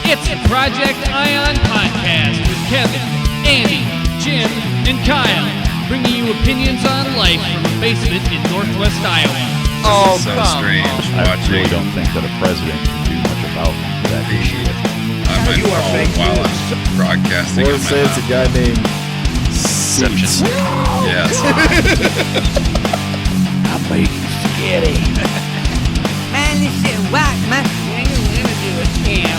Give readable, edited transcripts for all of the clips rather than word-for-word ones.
It's the Project Ion Podcast with Kevin, Andy, Jim, and Kyle, bringing you opinions on life from a basement in Northwest Iowa. Oh, so come strange. on. I really don't think that a president can do much about that issue. I might fall while I'm broadcasting. Or say it's a guy named Seats. Yes. I made you scary. Man, this shit whack, man. What are you gonna do with him?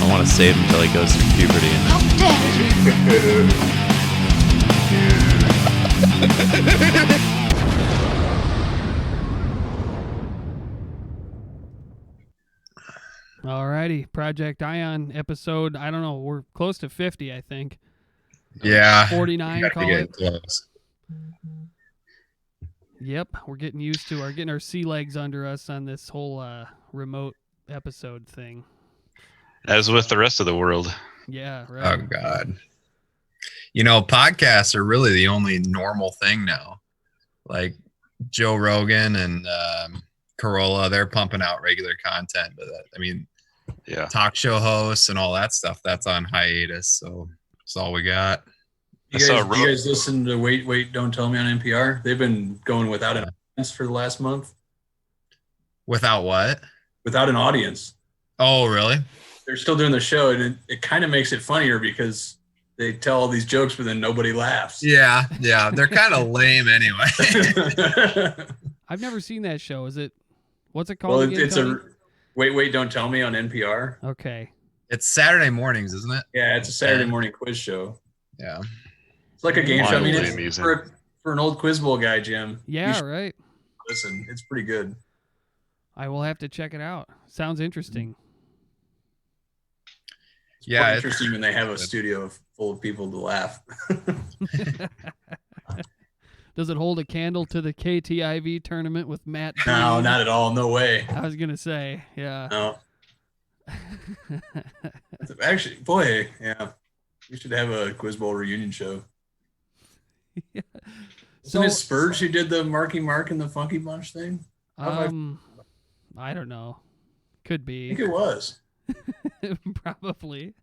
I want to save him until he goes through puberty. How dare you? Alrighty, Project Ion episode, I don't know, we're close to 50, I think. Yeah. 49, Gotta call be it. getting close. Yep, we're getting used to getting our sea legs under us on this whole remote episode thing. As with the rest of the world. Yeah, Oh right. God. You know, podcasts are really the only normal thing now. Like Joe Rogan and Corolla, they're pumping out regular content, but I mean, Yeah. talk show hosts and all that stuff, that's on hiatus. So that's all we got. I saw You guys listen to Wait, Don't Tell Me on NPR? They've been going without an audience for the last month. Without what? Without an audience. Oh, really? They're still doing the show, and it kind of makes it funnier because they tell all these jokes, but then nobody laughs. Yeah. They're kind of lame anyway. I've never seen that show. What's it called Well, again, it's Tony? a Wait, Don't Tell Me on NPR. Okay. It's Saturday mornings, isn't it? Yeah, it's a Saturday morning quiz show. Yeah. It's like a game show. I mean, Wildly it's amusing. for an old Quiz Bowl guy, Jim. You Yeah, should right. listen. It's pretty good. I will have to check it out. Sounds interesting. It's Yeah, quite it's- interesting when they have a studio full of people to laugh. Does it hold a candle to the KTIV tournament with Matt? No, Green? not at all. No way. I was gonna say, yeah. No. Actually, boy, yeah. We should have a Quiz Bowl reunion show. Yeah. Isn't it Spurge who did the Marky Mark and the Funky Bunch thing? I don't know. Could I be. think it was. Probably.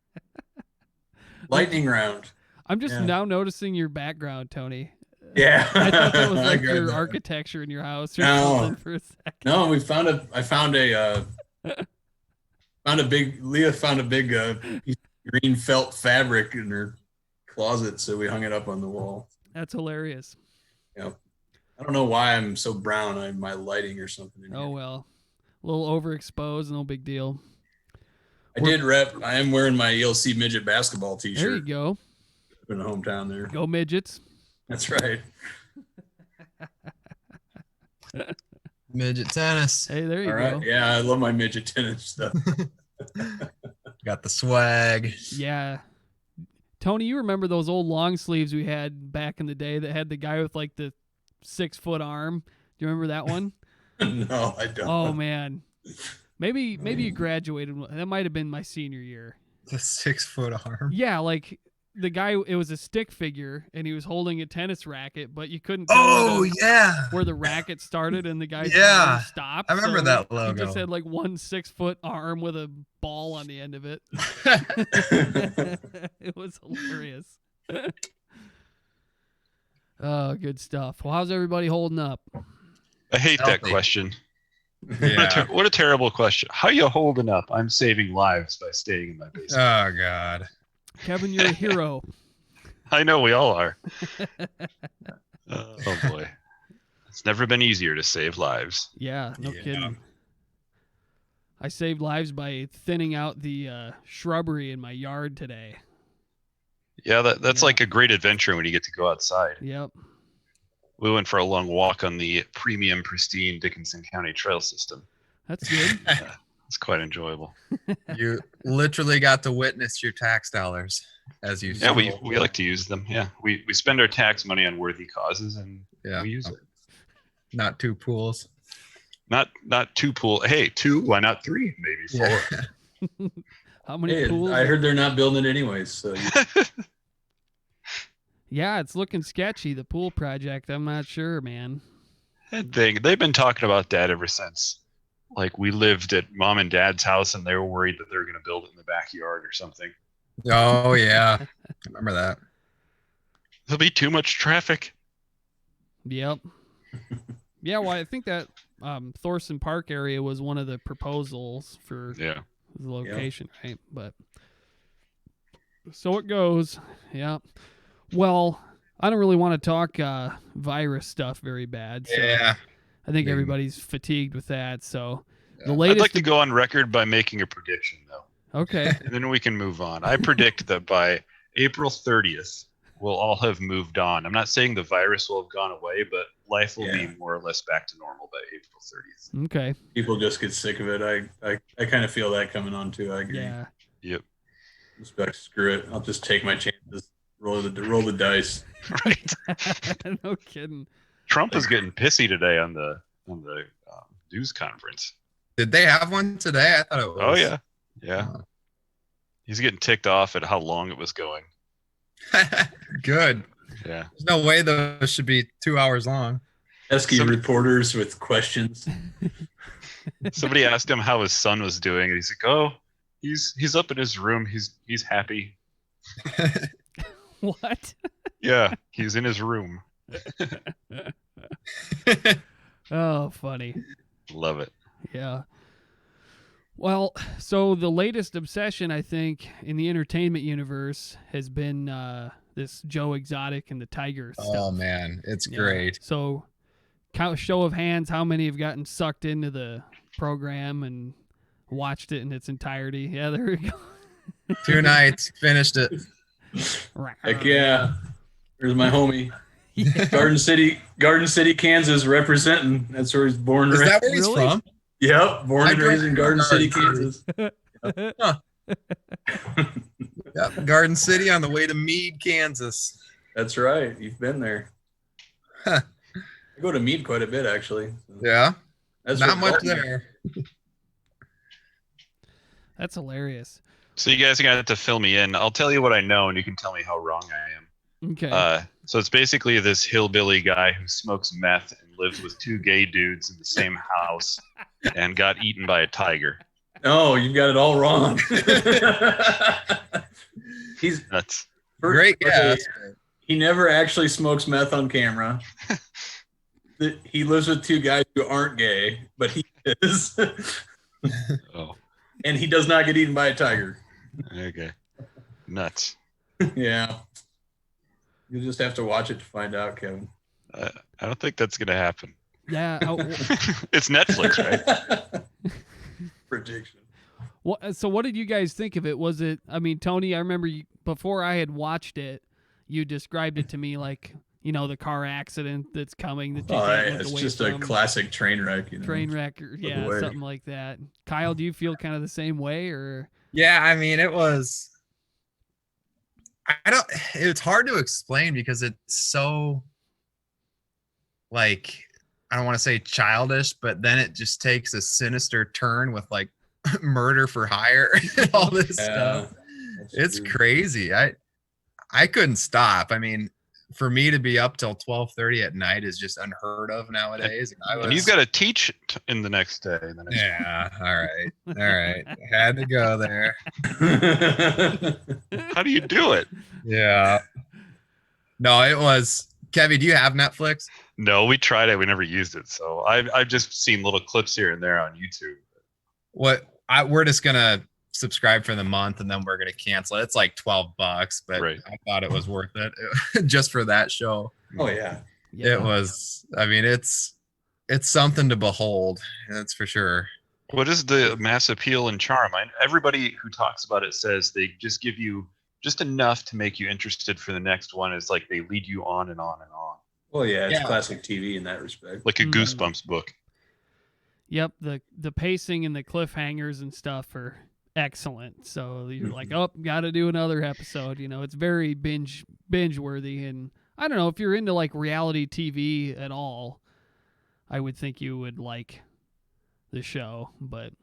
Lightning round. I'm just Yeah. now noticing your background, Tony. Yeah. I thought that was I like got your that. architecture in your house or No. something for a second. No, I found a Leah found a big piece of green felt fabric in her closet, so we hung it up on the wall. That's hilarious. Yeah. I don't know why I'm so brown. My lighting or something. In Oh here. well. A little overexposed, no big deal. I am wearing my ELC midget basketball There you t-shirt go. in the hometown there. Go midgets. That's right. Midget tennis. Hey, there you All go. right. Yeah, I love my midget tennis stuff. Got the swag. Yeah. Tony, you remember those old long sleeves we had back in the day that had the guy with like the 6-foot arm? Do you remember that one? No, I don't. Oh man. Maybe you graduated. That might have been my senior year. The 6-foot arm. Yeah, like the guy, it was a stick figure and he was holding a tennis racket, but you couldn't tell Oh, yeah. where the racket started and the guy's Yeah. arm stopped. I remember so that He logo. just had like one 6-foot arm with a ball on the end of it. It was hilarious. Oh, good stuff. Well, how's everybody holding up? I hate that Healthy. question. Yeah. What a terrible question. How you holding up? I'm saving lives by staying in my basement. Oh, God. Kevin, you're a hero. I know we all are. Oh boy. It's never been easier to save lives. Yeah, no Yeah. kidding. I saved lives by thinning out the shrubbery in my yard today. Yeah, that's Yeah. like a great adventure when you get to go outside. Yep. We went for a long walk on the premium, pristine Dickinson County trail system. That's good. It's quite enjoyable. You literally got to witness your tax dollars as you Yeah, we stroll. like to use them. Yeah, we spend our tax money on worthy causes, and Yeah. we use it. Not two pools. Not two pool. Hey, 2? Why not 3? Maybe 4. Yeah. How many Hey, pools? I heard they're not building it anyways. So Yeah, it's looking sketchy, the pool project. I'm not sure, man. They've been talking about that ever since. like we lived at mom and dad's house and they were worried that they were going to build it in the backyard or something. Oh yeah, I remember that. There'll be too much traffic. Yep. Yeah, well, I think that Thorson Park area was one of the proposals for Yeah. the location, right? But so it goes. Yeah. Well, I don't really want to talk virus stuff very bad. So Yeah. I think Yeah. everybody's fatigued with that. So the I'd latest. like to go on record by making a prediction, though, Okay. and then we can move on. I predict that by April 30th, we'll all have moved on. I'm not saying the virus will have gone away, but life will be more or less back to normal by April 30th. Okay. People just get sick of it. I kind of feel that coming on too. I agree. Yeah. Yep. Just be like, screw it. I'll just take my chances. Roll the dice. Right. No kidding. Trump is getting pissy today on the news conference. Did they have one today? I thought it was. Oh yeah, yeah. Oh. He's getting ticked off at how long it was going. Good. Yeah. There's no way those should be 2 hours long. Pesky reporters with questions. Somebody asked him how his son was doing, and he's like, "Oh, he's up in his room. He's happy. What? Yeah, he's in his room. Oh, funny. Love it." Yeah. Well, so the latest obsession, I think, in the entertainment universe has been this Joe Exotic and the Tiger stuff. Oh man, it's Yeah. great. So, show of hands, how many have gotten sucked into the program and watched it in its entirety? Yeah, there we go. 2 nights, finished it. Heck yeah. There's my homie. Yeah. Garden City, Kansas, representing. That's where he's born and Is raised. that where he's Really? from? Yep, born I and grew raised up in in Garden City, Garden Kansas. Yep, Garden City on the way to Meade, Kansas. That's right. You've been there. Huh. I go to Meade quite a bit, actually. Yeah, That's not where much Dalton- there. That's hilarious. So you guys are gonna have to fill me in. I'll tell you what I know, and you can tell me how wrong I am. Okay. So it's basically this hillbilly guy who smokes meth and lives with 2 gay dudes in the same house, and got eaten by a tiger. No, you've got it all wrong. He's That's Great guess. He never actually smokes meth on camera. He lives with 2 guys who aren't gay, but he is. oh, And he does not get eaten by a tiger. okay, nuts. Yeah. You'll just have to watch it to find out, Kevin. I don't think that's gonna happen. Yeah. It's Netflix, right? Prediction. So what did you guys think of it? Was it, I mean, Tony, I remember before I had watched it, you described it to me like, the car accident that's coming. That you can't look It's away just a from. classic train wreck. Train wreck, or, yeah, away. something like that. Kyle, do you feel kind of the same way, or? Yeah, I mean, it was. It's hard to explain because it's so. Like, I don't want to say childish, but then it just takes a sinister turn with like murder for hire and all this stuff. It's crazy. I couldn't stop. I mean, for me to be up till 12:30 at night is just unheard of nowadays. And you've got to teach in the next day. Yeah. All right. Had to go there. How do you do it? Yeah. No, it was. Kevin, do you have Netflix? No, we tried it. We never used it. So I've just seen little clips here and there on YouTube. We're just gonna subscribe for the month and then we're gonna cancel it. It's like $12, but Right. I thought it was worth it just for that show. Oh, yeah. Yeah. It was. I mean, it's something to behold. That's for sure. What is the mass appeal and charm? Everybody who talks about it says they just give you just enough to make you interested for the next one. It's like they lead you on and on and on. Well, yeah, it's Yeah. classic TV in that respect. Like a Mhm. Goosebumps book. Yep, the pacing and the cliffhangers and stuff are excellent. So you're like, oh, got to do another episode. It's very binge worthy. And I don't know if you're into like reality TV at all, I would think you would like the show. But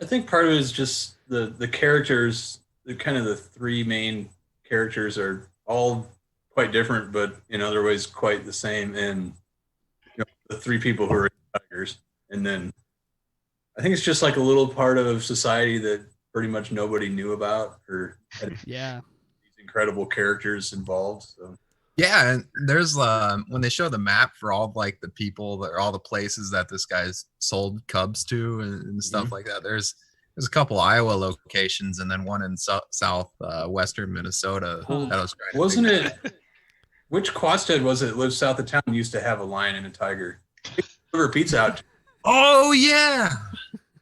I think part of it is just the characters. The kind of the 3 main characters are all quite different, but in other ways quite the same. And the 3 people who are tigers, and then I think it's just like a little part of society that pretty much nobody knew about or had Yeah. these incredible characters involved. So Yeah, and there's when they show the map for all like the people that are all the places that this guy's sold cubs to and stuff like that. There's a couple Iowa locations and then one in south western Minnesota. Huh. That I was trying to wasn't figure it? Which Quastad was it? Lives south of town. Used to have a lion and a tiger. Deliver pizza out. Oh yeah.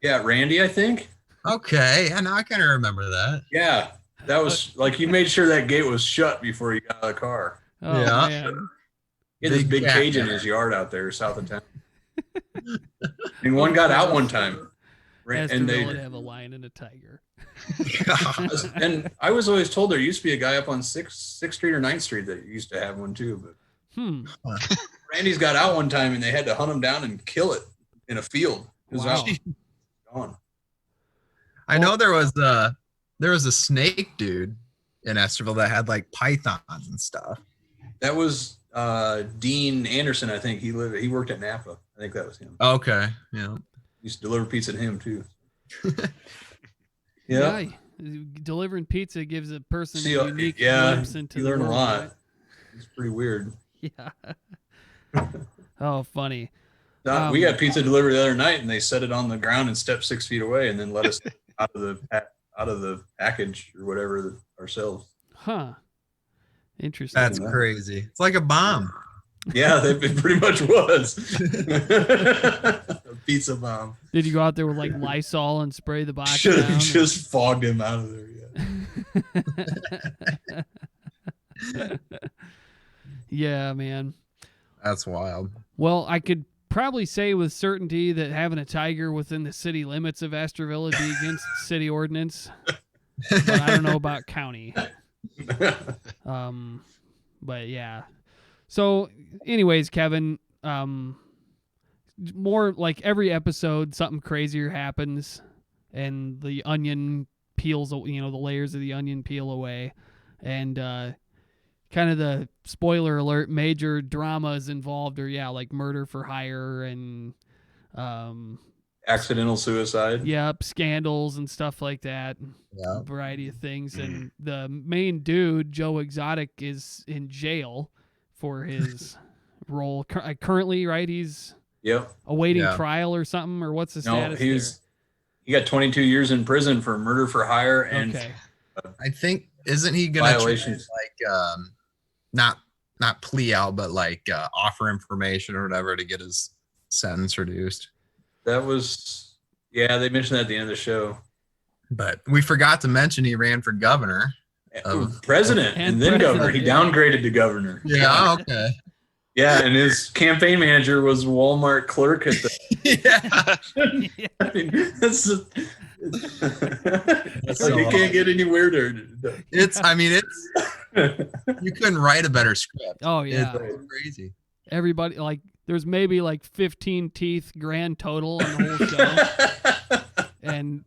Yeah, Randy, I think. Okay, yeah, now I kind of remember that. Yeah, that was like you made sure that gate was shut before you got out of the car. Oh Yeah. man. He had this big cat cage in there. his yard out there south of town. And one got out one time. And Astroville would they have a lion and a tiger. and I was always told there used to be a guy up on 6th Street or 9th Street that used to have one too. But Randy's got out one time and they had to hunt him down and kill it in a field. It was Wow. out. Gone. I know there was a snake dude in Estherville that had like pythons and stuff. That was Dean Anderson, I think. He worked at Napa. I think that was him. Okay, yeah. Used to deliver pizza to him too. Yeah. Delivering pizza gives a person See, a unique yeah, glimpse into you the learn a world, lot. right? It's pretty weird. Yeah. Oh, funny. We got pizza delivered the other night, and they set it on the ground and stepped 6 feet away, and then let us out of the package or whatever ourselves. Huh. Interesting. That's crazy. It's like a bomb. Yeah, it pretty much was a pizza bomb. Did you go out there with like Lysol and spray the box Should down? have just fogged him out of there. Yeah. Yeah, man. That's wild. Well, I could probably say with certainty that having a tiger within the city limits of Astroville would be against city ordinance, but I don't know about county. But yeah. So, anyways, Kevin, more like every episode, something crazier happens, and the onion peels, the layers of the onion peel away, and kind of the spoiler alert, major drama is involved, or like murder for hire and Accidental suicide. yep, scandals and stuff like that. Yeah. A variety of things, and the main dude, Joe Exotic, is in jail for his role currently, right? He's Yep. awaiting Yeah. trial or something, or what's the No, status he got 22 years in prison for murder for hire there? and Okay. I think isn't he gonna try Violations. to, like not plea out, but like offer information or whatever to get his sentence reduced. that was they mentioned that at the end of the show. But we forgot to mention he ran for governor. President And and then governor. He president, downgraded to governor. Yeah, okay. Yeah, and his campaign manager was Walmart clerk at the. Yeah. I mean, that's it's so like you can't awesome. get any weirder. It's you couldn't write a better script. Oh yeah. It's crazy. Everybody, like, there's maybe like 15 teeth grand total on the whole show, and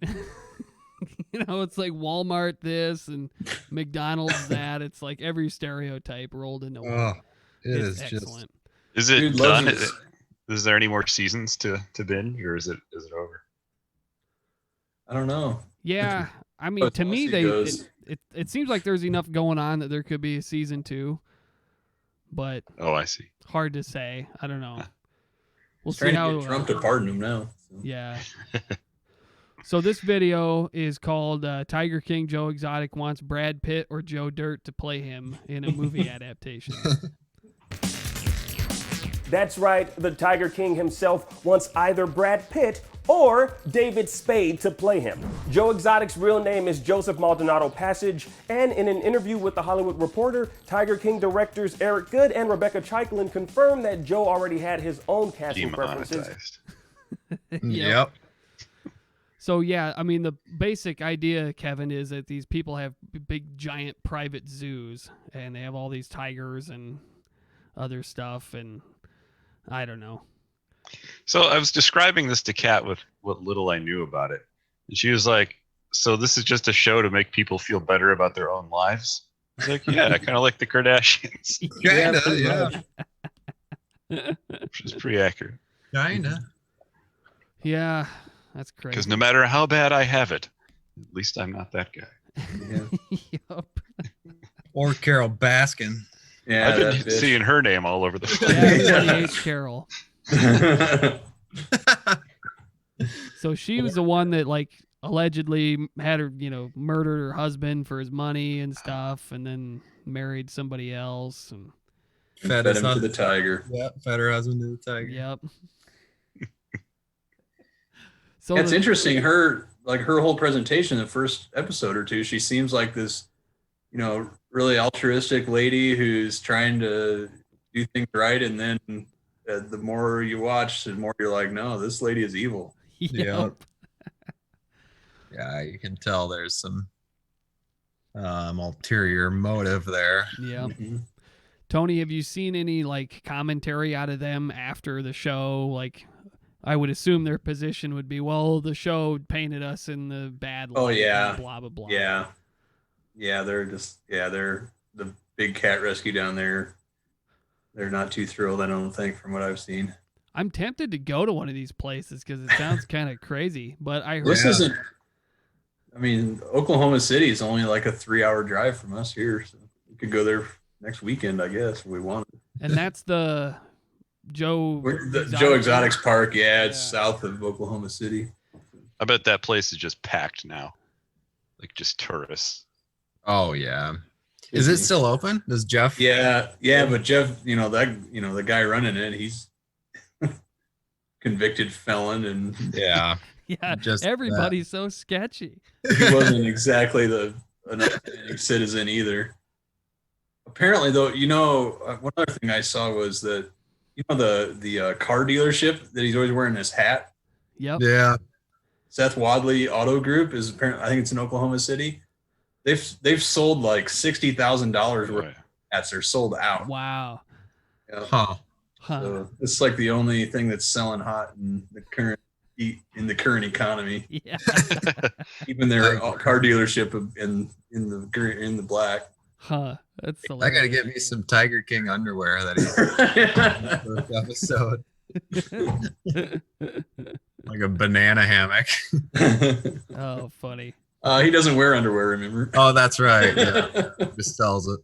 it's like Walmart this and McDonald's that. It's like every stereotype rolled into one. Oh, it It's is excellent. Is it Dude loves done? it. Is there any more seasons to binge, or is it over? I don't know. Yeah, I mean, But to me, Chelsea goes- it seems like there's enough going on that there could be a season 2, but Oh, I see. hard to say. I don't know. We'll He's see trying how. to get Trump to pardon him now. So. Yeah. So this video is called Tiger King Joe Exotic wants Brad Pitt or Joe Dirt to play him in a movie adaptation. That's right, the Tiger King himself wants either Brad Pitt or David Spade to play him. Joe Exotic's real name is Joseph Maldonado Passage, and in an interview with The Hollywood Reporter, Tiger King directors Eric Good and Rebecca Chaiklin confirmed that Joe already had his own casting preferences. Demonetized. Yep. So yeah, I mean the basic idea, Kevin, is that these people have big giant private zoos and they have all these tigers and other stuff, and I don't know. So I was describing this to Kat with what little I knew about it. And she was like, so this is just a show to make people feel better about their own lives? I was like, yeah, kind of like the Kardashians, Kinda, pretty yeah. which is pretty accurate. Kinda. Yeah, That's crazy. Because no matter how bad I have it, at least I'm not that guy. Yup. Or Carol Baskin. Yeah, I've been that bitch. seeing her name all over the Yeah, place. everybody hates Carol. So she was the one that like allegedly had her, murdered her husband for his money and stuff, and then married somebody else. And Fed him to the tiger. Yeah, fed her husband to the tiger. yep. So It's interesting. Her whole presentation, the first episode or two, she seems like this, really altruistic lady who's trying to do things right. And then the more you watch, the more you're like, no, this lady is evil. Yep. Yeah, you can tell there's some ulterior motive there. Yep. Mhm. Tony, have you seen any like commentary out of them after the show? Like, I would assume their position would be, well, the show painted us in the bad light. Oh, yeah. Blah blah blah. Yeah. Yeah, they're the big cat rescue down there. They're not too thrilled, I don't think, from what I've seen. I'm tempted to go to one of these places because it sounds kind of crazy. But I heard This isn't. I mean, Oklahoma City is only like a 3-hour drive from us here, so we could go there next weekend, I guess, if we wanted. and that's the Joe Joe Exotics Park, yeah, it's Yeah. south of Oklahoma City. I bet that place is just packed now. Like just tourists. Oh yeah. Is it still open? Does Jeff? Yeah, but Jeff, the guy running it, he's convicted felon, and Yeah. Yeah, Just that. everybody's so sketchy. he wasn't exactly an upstanding citizen either. Apparently, though, one other thing I saw was that the car dealership that he's always wearing his hat. Yep. Yeah. Seth Wadley Auto Group is apparently, I think it's in Oklahoma City. They've sold like $60,000 worth Right. of hats. They're sold out. Wow. Yeah. Huh. Huh. So it's like the only thing that's selling hot in the current economy. Yeah. Even their car dealership in the black. Huh. That's I gotta hilarious. get me some Tiger King underwear that he first episode. Like a banana hammock. Oh, funny. He doesn't wear underwear, remember? Oh, that's right. Yeah. Just sells it.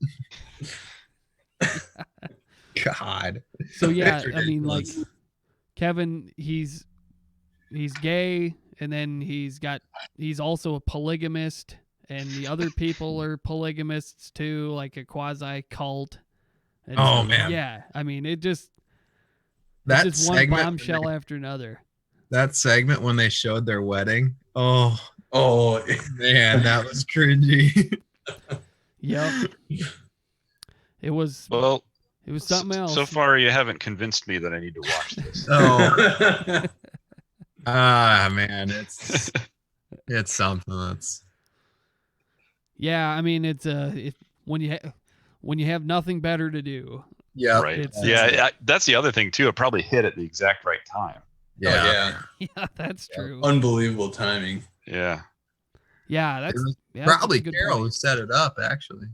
God. So yeah, It's I mean, like ridiculous. Kevin, he's gay, and then he's also a polygamist, and the other people are polygamists too, like a quasi cult. And Oh, so, man. yeah. I mean, it's just That one segment, bombshell after another. that segment when they showed their wedding. Oh Oh, man, that was cringy. Yep. It was Well, something else. so far you haven't convinced me that I need to watch this. Oh man, it's something that's Yeah, I mean, it's when you have nothing better to do. yeah. Right. It's- Yeah, that's the other thing too. It probably hit at the exact right time. Yeah. Yeah, that's true. Unbelievable timing. Yeah. Yeah, It that's was yeah, that's a probably good Carol point. who set it up, actually.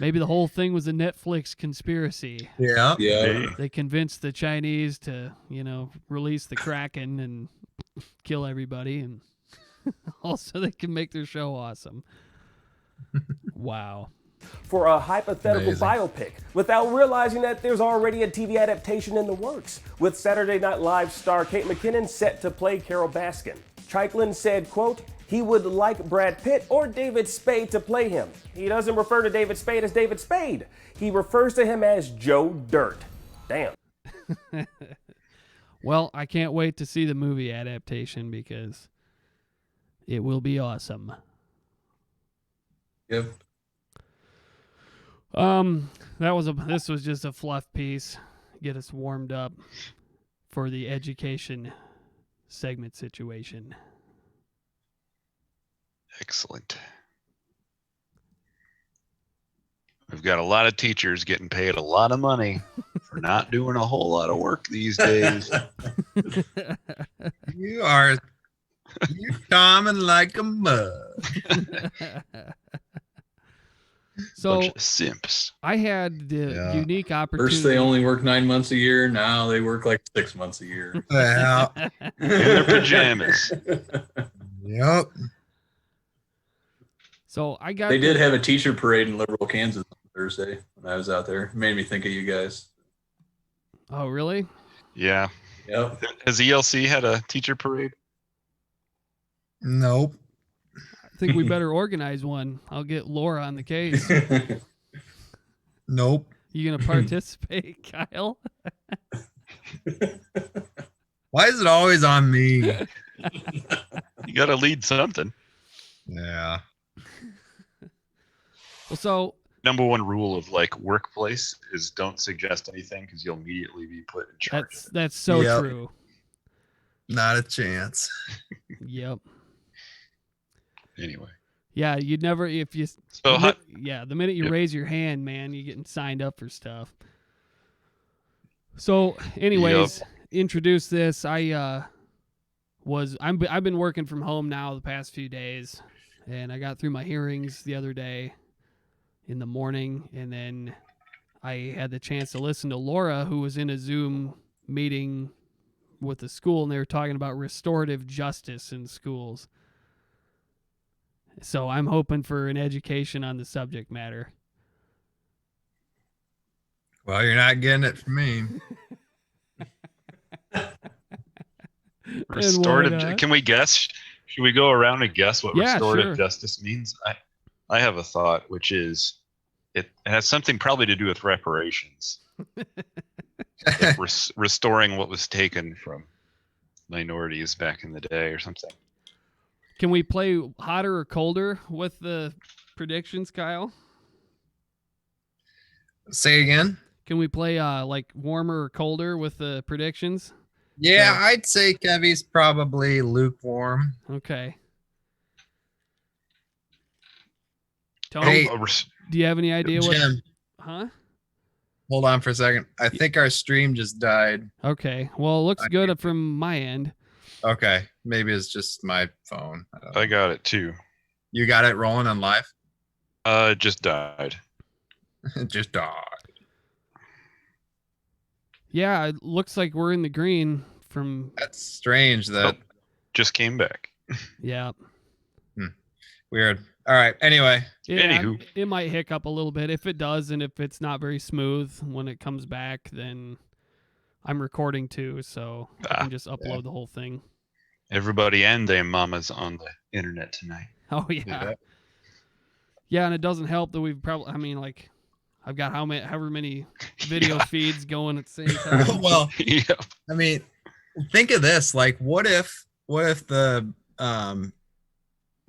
Maybe the whole thing was a Netflix conspiracy. Yeah. Yeah. They convinced the Chinese to, release the Kraken and kill everybody, and also they can make their show awesome. Wow. For a hypothetical Amazing. biopic without realizing that there's already a TV adaptation in the works, with Saturday Night Live star Kate McKinnon set to play Carol Baskin. Chaiklin said, quote, he would like Brad Pitt or David Spade to play him. He doesn't refer to David Spade as David Spade. He refers to him as Joe Dirt. Damn. Well, I can't wait to see the movie adaptation because it will be awesome. Yep. This was just a fluff piece. Get us warmed up for the education segment situation. Excellent. We've got a lot of teachers getting paid a lot of money for not doing a whole lot of work these days. You're common like a mug. So Bunch of simps. I had the Yeah. unique opportunity. First, they only work 9 months a year. Now they work like 6 months a year. Yeah. In their pajamas. Yep. So I got They did have a teacher parade in Liberal, Kansas on Thursday when I was out there. It made me think of you guys. Oh, really? Yeah. Yep. Has ELC had a teacher parade? Nope. I think we better organize one. I'll get Laura on the case. Nope. You gonna participate, Kyle? Why is it always on me? You got to lead something. Yeah. Well, so Number one rule of like workplace is don't suggest anything because you'll immediately be put in charge. that's so Yep. true. Not a chance. Yep. Anyway. Yeah, you'd never if you. So how, the minute you Yep. raise your hand, man, you're getting signed up for stuff. So, anyways, introduce this. I've been working from home now the past few days, and I got through my hearings the other day in the morning, and then I had the chance to listen to Laura, who was in a Zoom meeting with the school, and they were talking about restorative justice in schools. So I'm hoping for an education on the subject matter. Well, you're not getting it from me. restorative. Can we guess? Should we go around and guess what Yeah, restorative sure. justice means? I have a thought, which is it has something probably to do with reparations. Like restoring what was taken from minorities back in the day or something. Can we play hotter or colder with the predictions, Kyle? Say again? Can we play like warmer or colder with the predictions? Yeah, I'd say Kevy's probably lukewarm. Okay. Tony, Hey, do you have any idea what? Jim, Huh? hold on for a second. I think our stream just died. Okay. Well, it looks good from my end. Okay, maybe it's just my phone. I don't know. I got it too. You got it rolling on live? It just died. It just died. Yeah, it looks like we're in the green from. That's strange. That Just came back. Yeah. weird. All right. Anyway, Yeah, Anywho. it might hiccup a little bit. If it does, and if it's not very smooth when it comes back, then I'm recording too, so I can just upload the whole thing. Everybody and their mamas on the internet tonight. Oh yeah. Yeah, and it doesn't help that we've probably. I mean, like, I've got however many video feeds going at the same time. well, Yeah. I mean, think of this. Like, what if the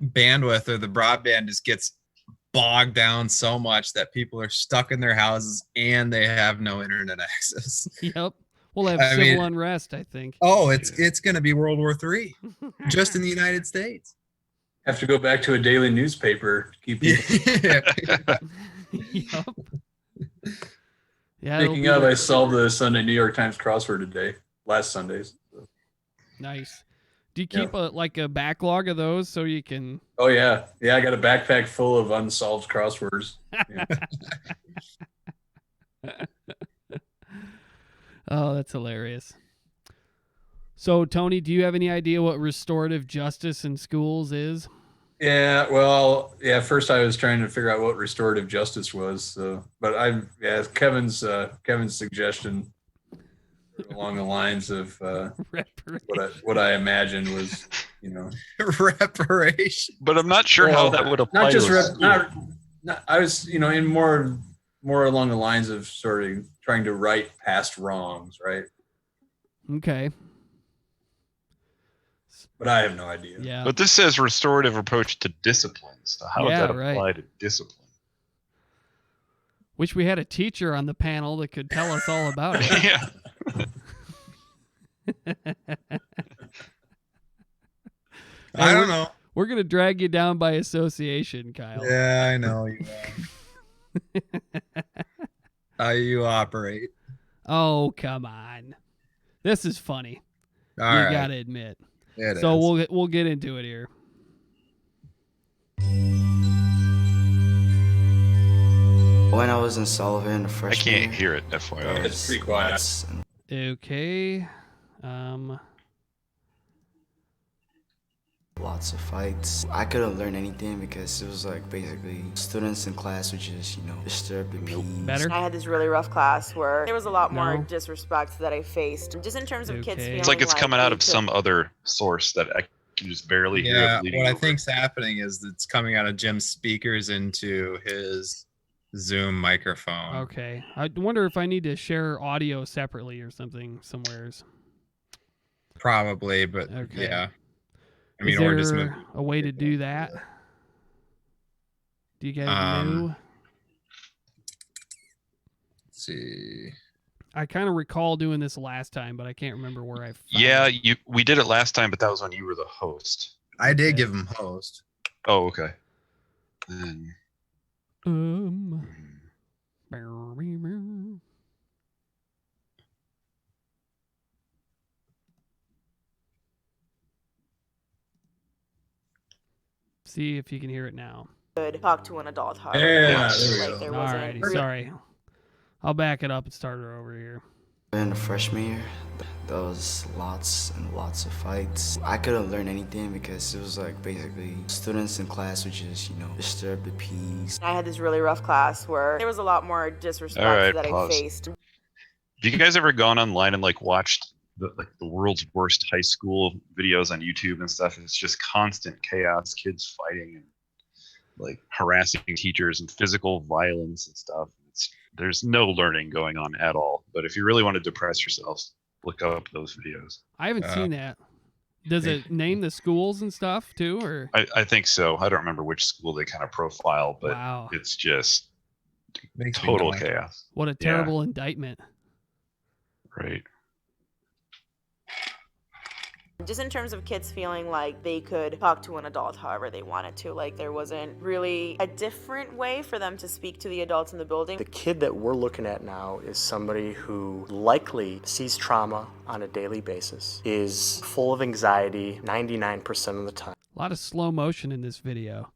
bandwidth or the broadband just gets bogged down so much that people are stuck in their houses and they have no internet access? Yep. We'll have I civil mean- unrest, I think. Oh, it's going to be World War III just in the United States. Have to go back to a daily newspaper to keep people. Yep. Yeah. it'll Speaking be of, like- I solved the Sunday New York Times crossword today, last Sundays. Nice. Do you keep a backlog of those so you can? Oh yeah, I got a backpack full of unsolved crosswords. Yeah. Oh, that's hilarious. So, Tony, do you have any idea what restorative justice in schools is? Yeah, well, yeah. First, I was trying to figure out what restorative justice was. So, but Kevin's suggestion along the lines of what I imagined was, reparation. But I'm not sure how that would apply. Not just to a school. not. I was, in more along the lines of sort of trying to right past wrongs, right? Okay. But I have no idea. Yeah. But this says restorative approach to discipline. So how Yeah, would that right. apply to discipline? Wish we had a teacher on the panel that could tell us all about it. Yeah. I don't know. We're gonna drag you down by association, Kyle. Yeah, I know you. How you operate. Oh, come on. This is funny. All you right. gotta admit. It So is. we'll get into it here. When I was in Sullivan, I freshman can't hear it, FYI. It's pretty quiet. Okay. Lots of fights. I couldn't learn anything because it was like basically students in class would just, disturb the peace. Better? I had this really rough class where there was a lot more No. disrespect that I faced, just in terms of kids Okay. feeling It's like it's coming out they of could- some other source that I can just barely hear. Yeah, it bleeding what I over. think's happening is it's coming out of Jim's speakers into his Zoom microphone. Okay. I wonder if I need to share audio separately or something somewheres. Probably, but Okay. yeah. I Is mean, there or just move. a way to do that? Do you guys know? Let's see. I kind of recall doing this last time, but I can't remember where I found Yeah, it. we did it last time, but that was when you were the host. I did give him host. Oh, okay. Then, See if you can hear it now. could talk to an adult. However, Yeah, like, there we go. there wasn't- Alrighty, sorry. I'll back it up and start it over here. In the freshman year, there was lots and lots of fights. I couldn't learn anything because it was like basically students in class would just, disturb the peace. I had this really rough class where there was a lot more disrespect All right, that pause. I faced. have you guys ever gone online and like watched the world's worst high school videos on YouTube and stuff? It's just constant chaos, kids fighting and like harassing teachers and physical violence and stuff. There's no learning going on at all. But if you really want to depress yourselves, look up those videos. I haven't seen that. Does it name the schools and stuff too, or? I think so. I don't remember which school they kind of profile, but Wow. it's just Makes me total mad. chaos. What a terrible indictment. Right. Just in terms of kids feeling like they could talk to an adult however they wanted to. Like there wasn't really a different way for them to speak to the adults in the building. The kid that we're looking at now is somebody who likely sees trauma on a daily basis, is full of anxiety 99% of the time. A lot of slow motion in this video.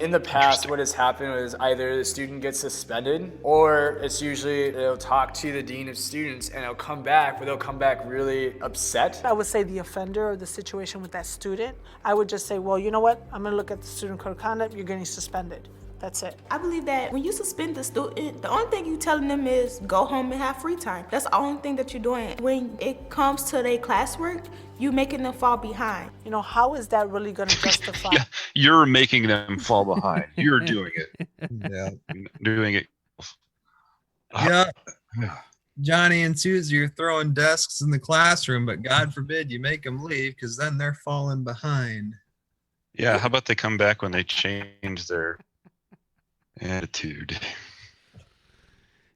In the past, what has happened is either the student gets suspended, or it's usually they'll talk to the dean of students and they'll come back, but they'll come back really upset. I would say the offender or the situation with that student, I would just say, well, you know what? I'm gonna look at the student code of conduct, you're getting suspended. That's it. I believe that when you suspend the student, the only thing you're telling them is go home and have free time. That's the only thing that you're doing. When it comes to their classwork, you making them fall behind. You know, how is that really gonna justify? Yeah, you're making them fall behind. You're doing it. Yeah. Doing it. Yeah. Johnny and Susie, you're throwing desks in the classroom, but God forbid you make them leave because then they're falling behind. Yeah, how about they come back when they change their attitude?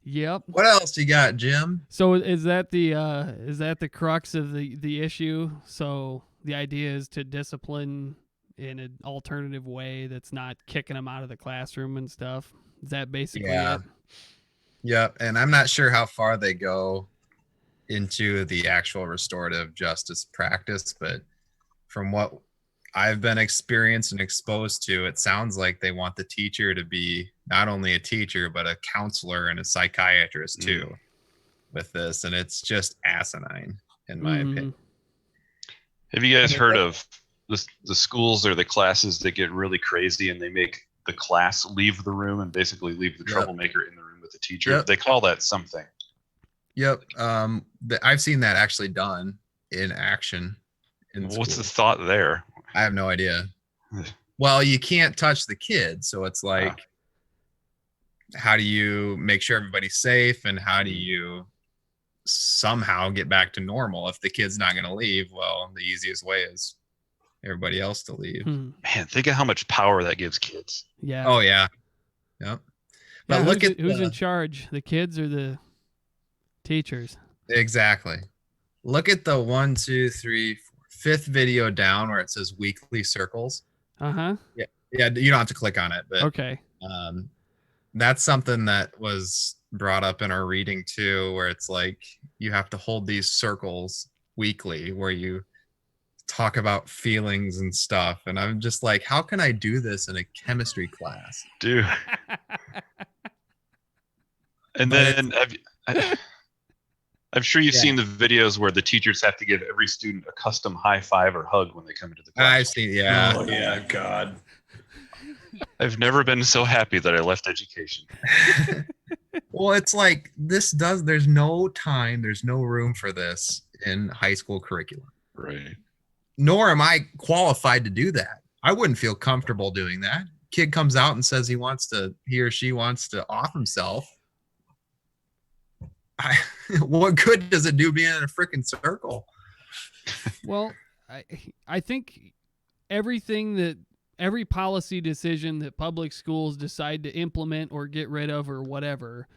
Yep. What else you got, Jim? So is that the crux of the issue? So the idea is to discipline in an alternative way that's not kicking them out of the classroom and stuff. Is that basically it? Yep. And I'm not sure how far they go into the actual restorative justice practice, but from what I've been experienced and exposed to, it sounds like they want the teacher to be not only a teacher, but a counselor and a psychiatrist too with this. And it's just asinine in my opinion. Have you guys heard of the schools or the classes that get really crazy and they make the class leave the room and basically leave the troublemaker in the room with the teacher? Yep. They call that something. Yep. I've seen that actually done in action. What's the thought there? I have no idea. Well, you can't touch the kid, so it's like, how do you make sure everybody's safe, and how do you somehow get back to normal? If the kid's not going to leave, well, the easiest way is everybody else to leave. Man, think of how much power that gives kids. Yeah. Oh yeah. Yep. But Yeah, look at who's in charge, the kids or the teachers? Exactly. Look at the 1, 2, 3, 4, 5th video down where it says weekly circles. Uh-huh. Yeah. Yeah. You don't have to click on it, but Okay. That's something that was brought up in our reading too, where it's like you have to hold these circles weekly where you talk about feelings and stuff. And I'm just like, how can I do this in a chemistry class? Dude. And then I'm sure you've seen the videos where the teachers have to give every student a custom high five or hug when they come into the class. I've seen, yeah. Oh yeah, God. I've never been so happy that I left education. Well, it's like there's no time, there's no room for this in high school curriculum. Right. Nor am I qualified to do that. I wouldn't feel comfortable doing that. Kid comes out and says he or she wants to off himself. What good does it do being in a freaking circle? Well, I think every policy decision that public schools decide to implement or get rid of or whatever,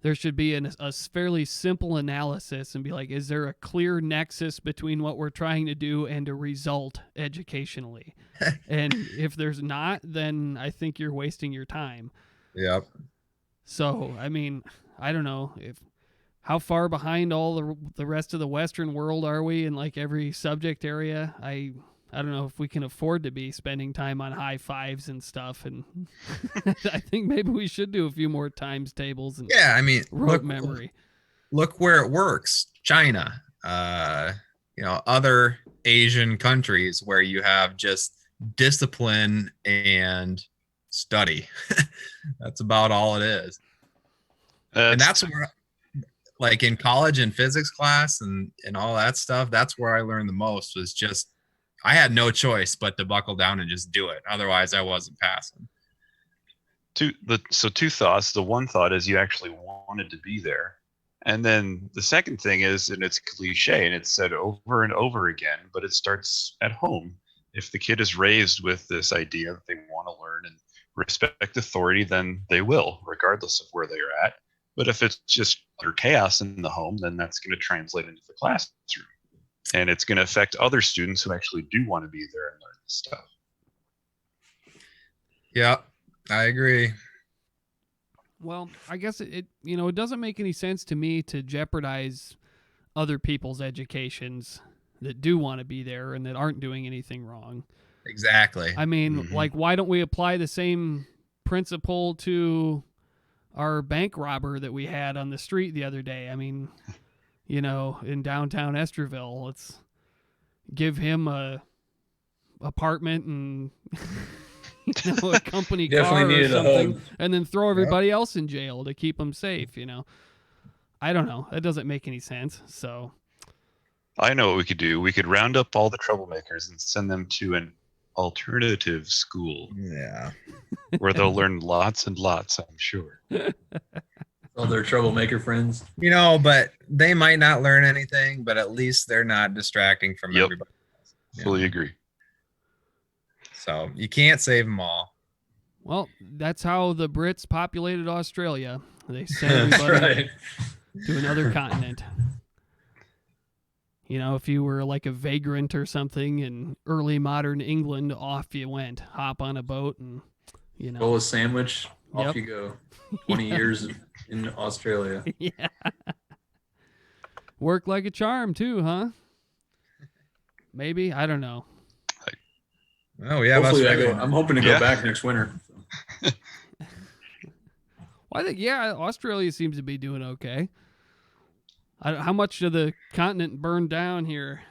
there should be a fairly simple analysis and be like, is there a clear nexus between what we're trying to do and a result educationally? And if there's not, then I think you're wasting your time. Yep. So, I mean, I don't know how far behind all the rest of the Western world are we in like every subject area? I don't know if we can afford to be spending time on high fives and stuff. And I think maybe we should do a few more times tables and rote memory. Look where it works. China, other Asian countries where you have just discipline and study. That's about all it is. And that's where, like in college and physics class and all that stuff, that's where I learned the most. Was just, I had no choice but to buckle down and just do it. Otherwise I wasn't passing. Two thoughts. The one thought is you actually wanted to be there. And then the second thing is, and it's cliche and it's said over and over again, but it starts at home. If the kid is raised with this idea that they want to learn and respect authority, then they will, regardless of where they are at. But if it's just utter chaos in the home, then that's going to translate into the classroom. And it's going to affect other students who actually do want to be there and learn this stuff. Yeah, I agree. Well, I guess it doesn't make any sense to me to jeopardize other people's educations that do want to be there and that aren't doing anything wrong. Exactly. I mean, like, why don't we apply the same principle to our bank robber that we had on the street the other day? I mean, in downtown Esterville, let's give him a apartment and a company car or something, and then throw everybody else in jail to keep them safe. I don't know. That doesn't make any sense. So I know what we could do. We could round up all the troublemakers and send them to an alternative school. Yeah. Where they'll learn lots and lots, I'm sure. All their troublemaker friends. But they might not learn anything, but at least they're not distracting from everybody else. Fully agree. So you can't save them all. Well, that's how the Brits populated Australia. They sent everybody to another continent. If you were like a vagrant or something in early modern England, off you went. Hop on a boat and, roll a sandwich, off you go. 20 years in Australia. Yeah. Work like a charm too, huh? Maybe. I don't know. Oh, yeah. Hopefully I'm hoping to go back next winter. Well, I think, Australia seems to be doing okay. How much of the continent burned down here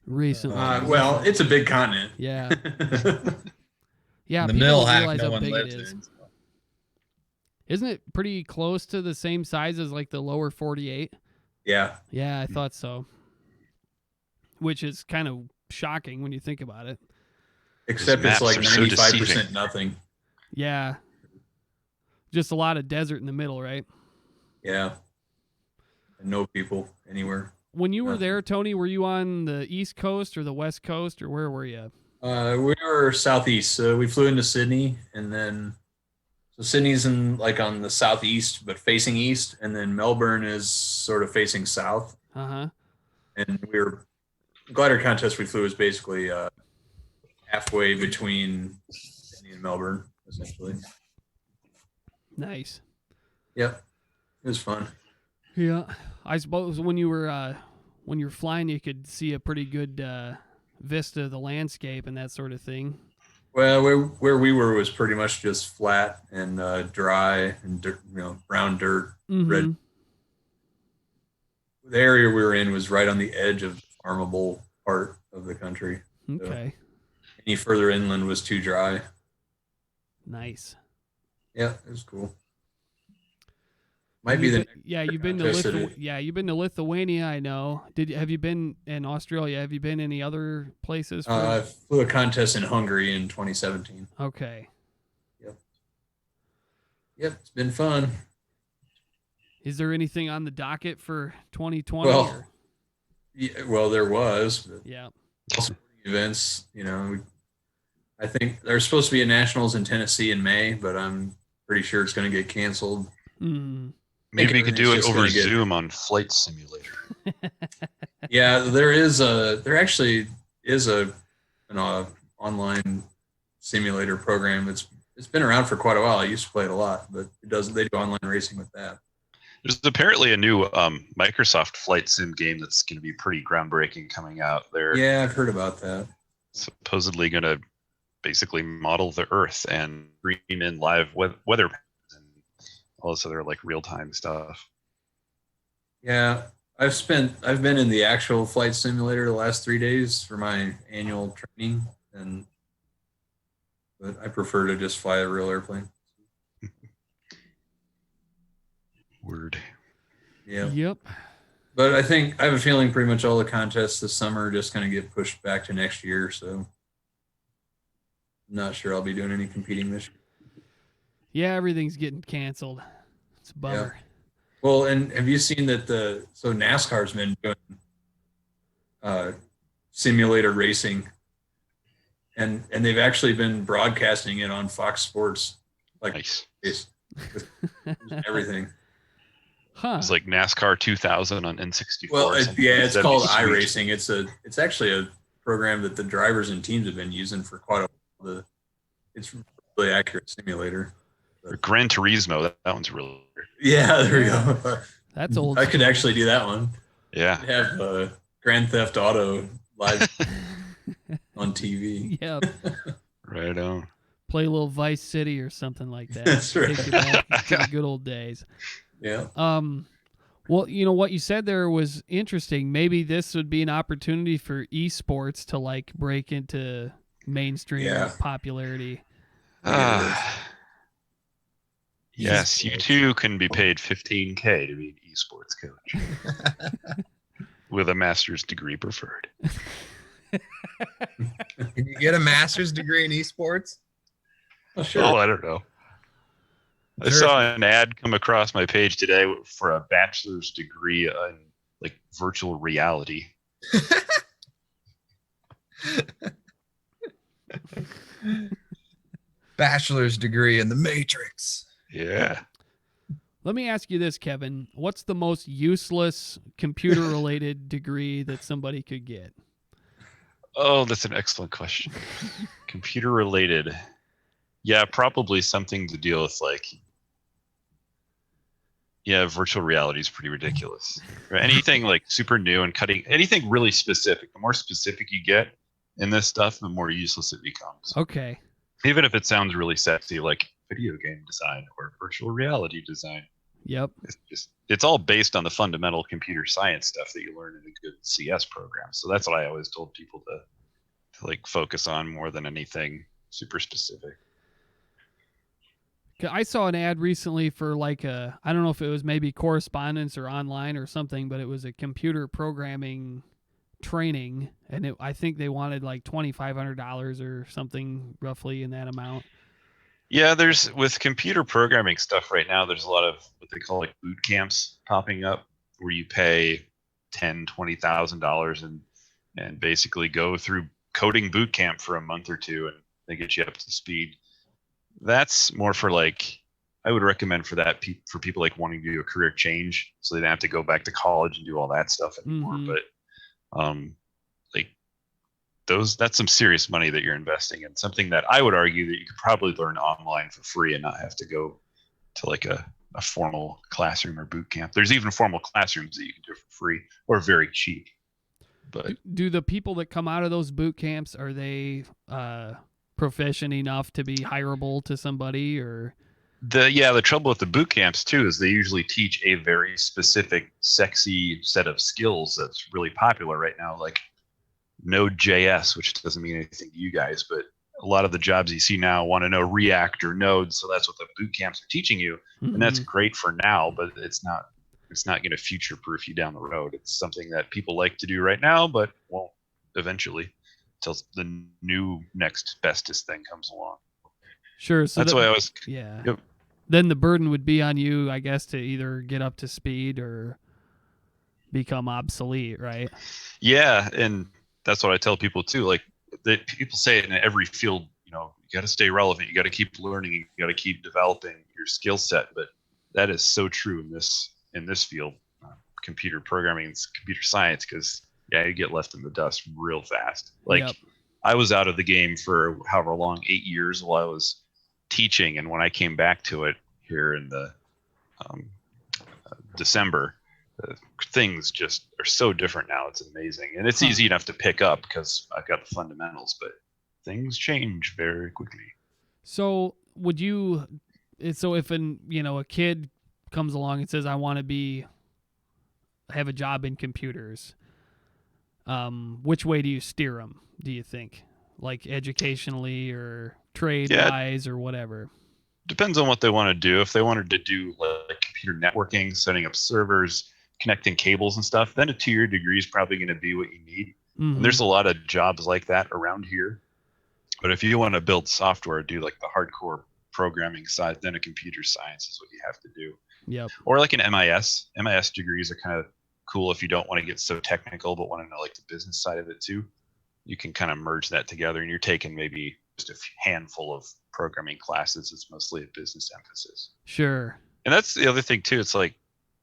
recently? Well, it's a big continent. Yeah. Yeah. The mill half no how one big lives it is. in. Isn't it pretty close to the same size as like the lower 48? Yeah. Yeah, I thought so. Which is kind of shocking when you think about it. Except it's like 95% nothing. Yeah. Just a lot of desert in the middle, right? Yeah. And no people anywhere. When you were there, Tony, were you on the East Coast or the West Coast, or where were you? We were southeast. So we flew into Sydney, and then Sydney's on the southeast, but facing east, and then Melbourne is sort of facing south. Uh-huh. And glider contest we flew was basically halfway between Sydney and Melbourne, essentially. Nice. Yep. It was fun. Yeah. I suppose when you were flying, you could see a pretty good vista of the landscape and that sort of thing. Well, where we were was pretty much just flat and dry and dirt, brown dirt, red. The area we were in was right on the edge of the farmable part of the country. Okay. So any further inland was too dry. Nice. Yeah, it was cool. Might be the you've been to Lithuania. I know. Have you been in Australia? Have you been any other places? I flew a contest in Hungary in 2017. Okay. Yep, it's been fun. Is there anything on the docket for 2020? Well, there was. But yeah. Events, I think there's supposed to be a nationals in Tennessee in May, but I'm pretty sure it's going to get canceled. Maybe you could do it over Zoom on Flight Simulator. Yeah, there actually is an online simulator program. It's been around for quite a while. I used to play it a lot, but they do online racing with that. There's apparently a new Microsoft flight sim game that's going to be pretty groundbreaking coming out there. Yeah, I've heard about that. Supposedly going to basically model the Earth and bring in live weather patterns and all this other like real-time stuff. Yeah, I've been in the actual flight simulator the last 3 days for my annual training, but I prefer to just fly a real airplane. Word. Yeah. Yep. But I have a feeling pretty much all the contests this summer are just going to get pushed back to next year. So I'm not sure I'll be doing any competing this year. Yeah, everything's getting canceled. It's a bummer. Yeah. Well, and have you seen that NASCAR's been doing simulator racing, and they've actually been broadcasting it on Fox Sports, like nice. Everything. Huh. It's like NASCAR 2000 on N64. Well, it's called iRacing. It's actually a program that the drivers and teams have been using for quite a while. It's really accurate simulator. Or Gran Turismo, that one's really weird. Yeah, there we go. That's old. I could actually do that one. Yeah. Have Grand Theft Auto live on TV. Yep. Right on. Play a little Vice City or something like that. That's right. Take you back to the good old days. Yeah. Well, what you said there was interesting. Maybe this would be an opportunity for esports to like break into mainstream popularity. Yes, you too can be paid $15K to be an esports coach with a master's degree preferred. Can you get a master's degree in esports? Oh, sure. Oh, I don't know. I saw an ad come across my page today for a bachelor's degree in like virtual reality. Bachelor's degree in the Matrix. Yeah. Let me ask you this, Kevin. What's the most useless computer-related degree that somebody could get? Oh, that's an excellent question. Computer related. Yeah, probably something to deal with virtual reality is pretty ridiculous. Anything like super new and anything really specific. The more specific you get in this stuff, the more useless it becomes. Okay. Even if it sounds really sexy, like video game design or virtual reality design. Yep. It's all based on the fundamental computer science stuff that you learn in a good CS program. So that's what I always told people to like focus on more than anything super specific. I saw an ad recently for I don't know if it was maybe correspondence or online or something, but it was a computer programming training, and I think they wanted like $2,500 or something roughly in that amount. Yeah, with computer programming stuff right now, there's a lot of what they call like boot camps popping up where you pay $10,000, $20,000 and basically go through coding boot camp for a month or two, and they get you up to speed. That's more for I would recommend for that for people like wanting to do a career change, so they don't have to go back to college and do all that stuff anymore. Mm-hmm. But that's some serious money that you're investing in, something that I would argue that you could probably learn online for free and not have to go to like a formal classroom or boot camp. There's even formal classrooms that you can do for free or very cheap. But do the people that come out of those boot camps, are they proficient enough to be hireable to somebody, or The trouble with the boot camps too is they usually teach a very specific, sexy set of skills that's really popular right now, like Node.js, which doesn't mean anything to you guys, but a lot of the jobs you see now want to know React or Node, so that's what the boot camps are teaching you, and that's great for now, but it's not going to future-proof you down the road. It's something that people like to do right now, but won't eventually until the new next bestest thing comes along. Sure. So that's why I was. Yeah. Yep. Then the burden would be on you, I guess, to either get up to speed or become obsolete, right? Yeah, and that's what I tell people too. Like that, people say it in every field. You got to stay relevant. You got to keep learning. You got to keep developing your skill set. But that is so true in this field, computer programming and computer science, because you get left in the dust real fast. Like I was out of the game for however long, 8 years while I was teaching, and when I came back to it here in the December, things just are so different now. It's amazing, and it's easy enough to pick up because I've got the fundamentals, but things change very quickly. So would you? So if a kid comes along and says, "I want to have a job in computers," which way do you steer them? Do you think, like educationally or trade-wise or whatever? Depends on what they want to do. If they wanted to do like computer networking, setting up servers, connecting cables and stuff, then a 2-year degree is probably going to be what you need. And there's a lot of jobs like that around here. But if you want to build software, do like the hardcore programming side, then a computer science is what you have to do. Yep. Or like an MIS. MIS degrees are kind of cool if you don't want to get so technical but want to know like the business side of it too. You can kind of merge that together, and you're taking maybe just a handful of programming classes. It's mostly a business emphasis. Sure. And that's the other thing too. It's like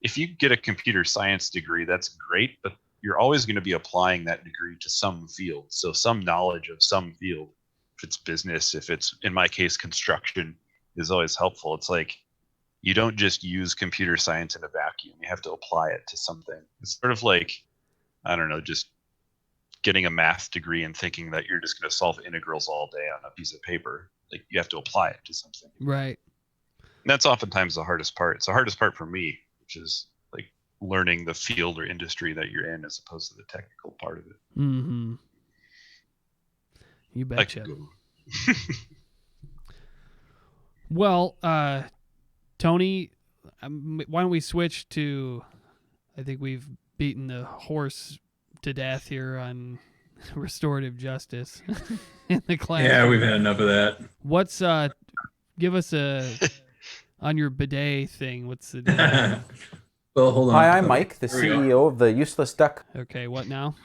if you get a computer science degree, that's great, but you're always going to be applying that degree to some field. So some knowledge of some field, if it's business, if it's, in my case, construction, is always helpful. It's like you don't just use computer science in a vacuum. You have to apply it to something. It's sort of like, I don't know, just getting a math degree and thinking that you're just going to solve integrals all day on a piece of paper. Like you have to apply it to something. Right. And that's oftentimes the hardest part. It's the hardest part for me, which is like learning the field or industry that you're in as opposed to the technical part of it. Mm-hmm. You betcha. Well, Tony, why don't we switch to, I think we've beaten the horse to death here on restorative justice in the class. Yeah, we've had enough of that. What's, give us on your bidet thing, what's the deal? Well, hold on. Hi, I'm Mike, the CEO of the Useless Duck. Okay, what now?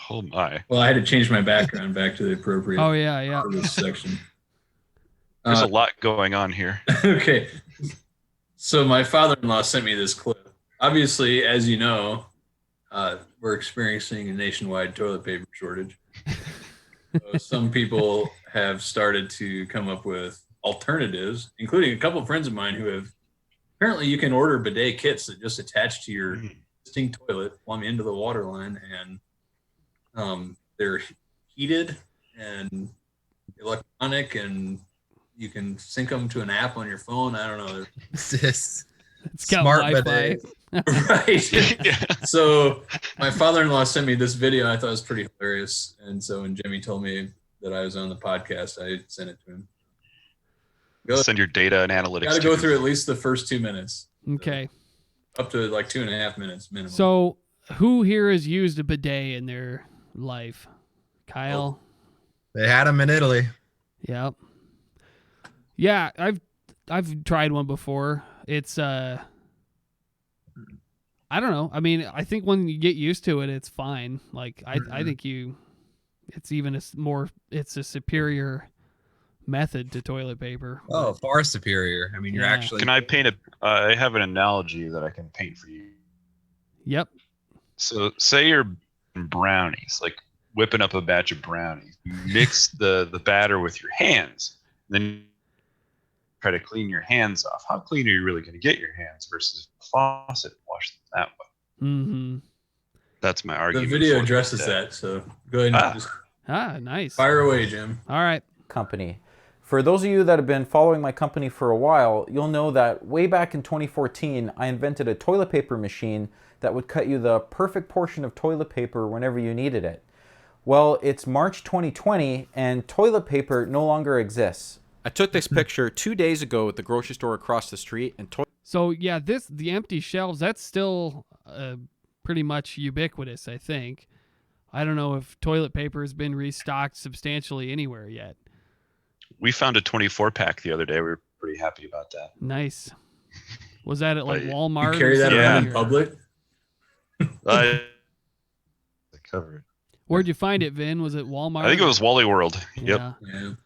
Oh my. Well, I had to change my background back to the appropriate part of this section. There's a lot going on here. Okay. So my father-in-law sent me this clip. Obviously, as you know, we're experiencing a nationwide toilet paper shortage. So some people have started to come up with alternatives, including a couple of friends of mine who have, apparently you can order bidet kits that just attach to your existing toilet, plumb into the water line, and they're heated and electronic, and you can sync them to an app on your phone. I don't know. It's got smart Wi-Fi. Right. So my father-in-law sent me this video. I thought it was pretty hilarious. And so when Jimmy told me that I was on the podcast, I sent it to him. Send your data and analytics. Got to go through at least the first 2 minutes. Okay. Up to like 2.5 minutes minimum. So who here has used a bidet in their life? Kyle? They had them in Italy. Yep. Yeah, I've tried one before. It's I don't know. I mean, I think when you get used to it, it's fine. Like I think it's even it's a superior method to toilet paper. Oh, far superior. I mean, you're actually. Can I paint I have an analogy that I can paint for you. Yep. So say you're brownies, like whipping up a batch of brownies. You mix the batter with your hands, then try to clean your hands off. How clean are you really going to get your hands versus a faucet and wash them that way? Mm-hmm. That's my argument. The video addresses that, so go ahead and just nice. fire away, Jim. All right. Company. For those of you that have been following my company for a while, you'll know that way back in 2014, I invented a toilet paper machine that would cut you the perfect portion of toilet paper whenever you needed it. Well, it's March 2020 and toilet paper no longer exists. I took this picture 2 days ago at the grocery store across the street and So yeah, the empty shelves, that's still pretty much ubiquitous, I think. I don't know if toilet paper has been restocked substantially anywhere yet. We found a 24-pack the other day. We were pretty happy about that. Nice. Was that at like But Walmart? You carry that around in public? I cover it. Where'd you find it, Vin? Was it Walmart? I think it was Wally World. Yeah. Yep.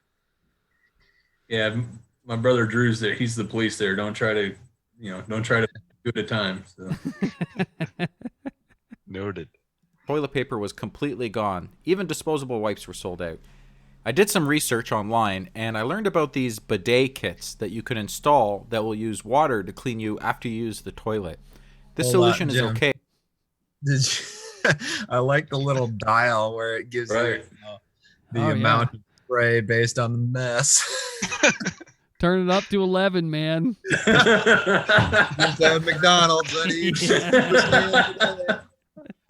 Yeah, my brother Drew's there. He's the police there. Don't try to do it at a time. So. Noted. Toilet paper was completely gone. Even disposable wipes were sold out. I did some research online and I learned about these bidet kits that you can install that will use water to clean you after you use the toilet. This solution is Jim. okay. Did you, I like the little dial where it gives you the amount of spray based on the mess. Turn it up to 11, man. Just have McDonald's on each. I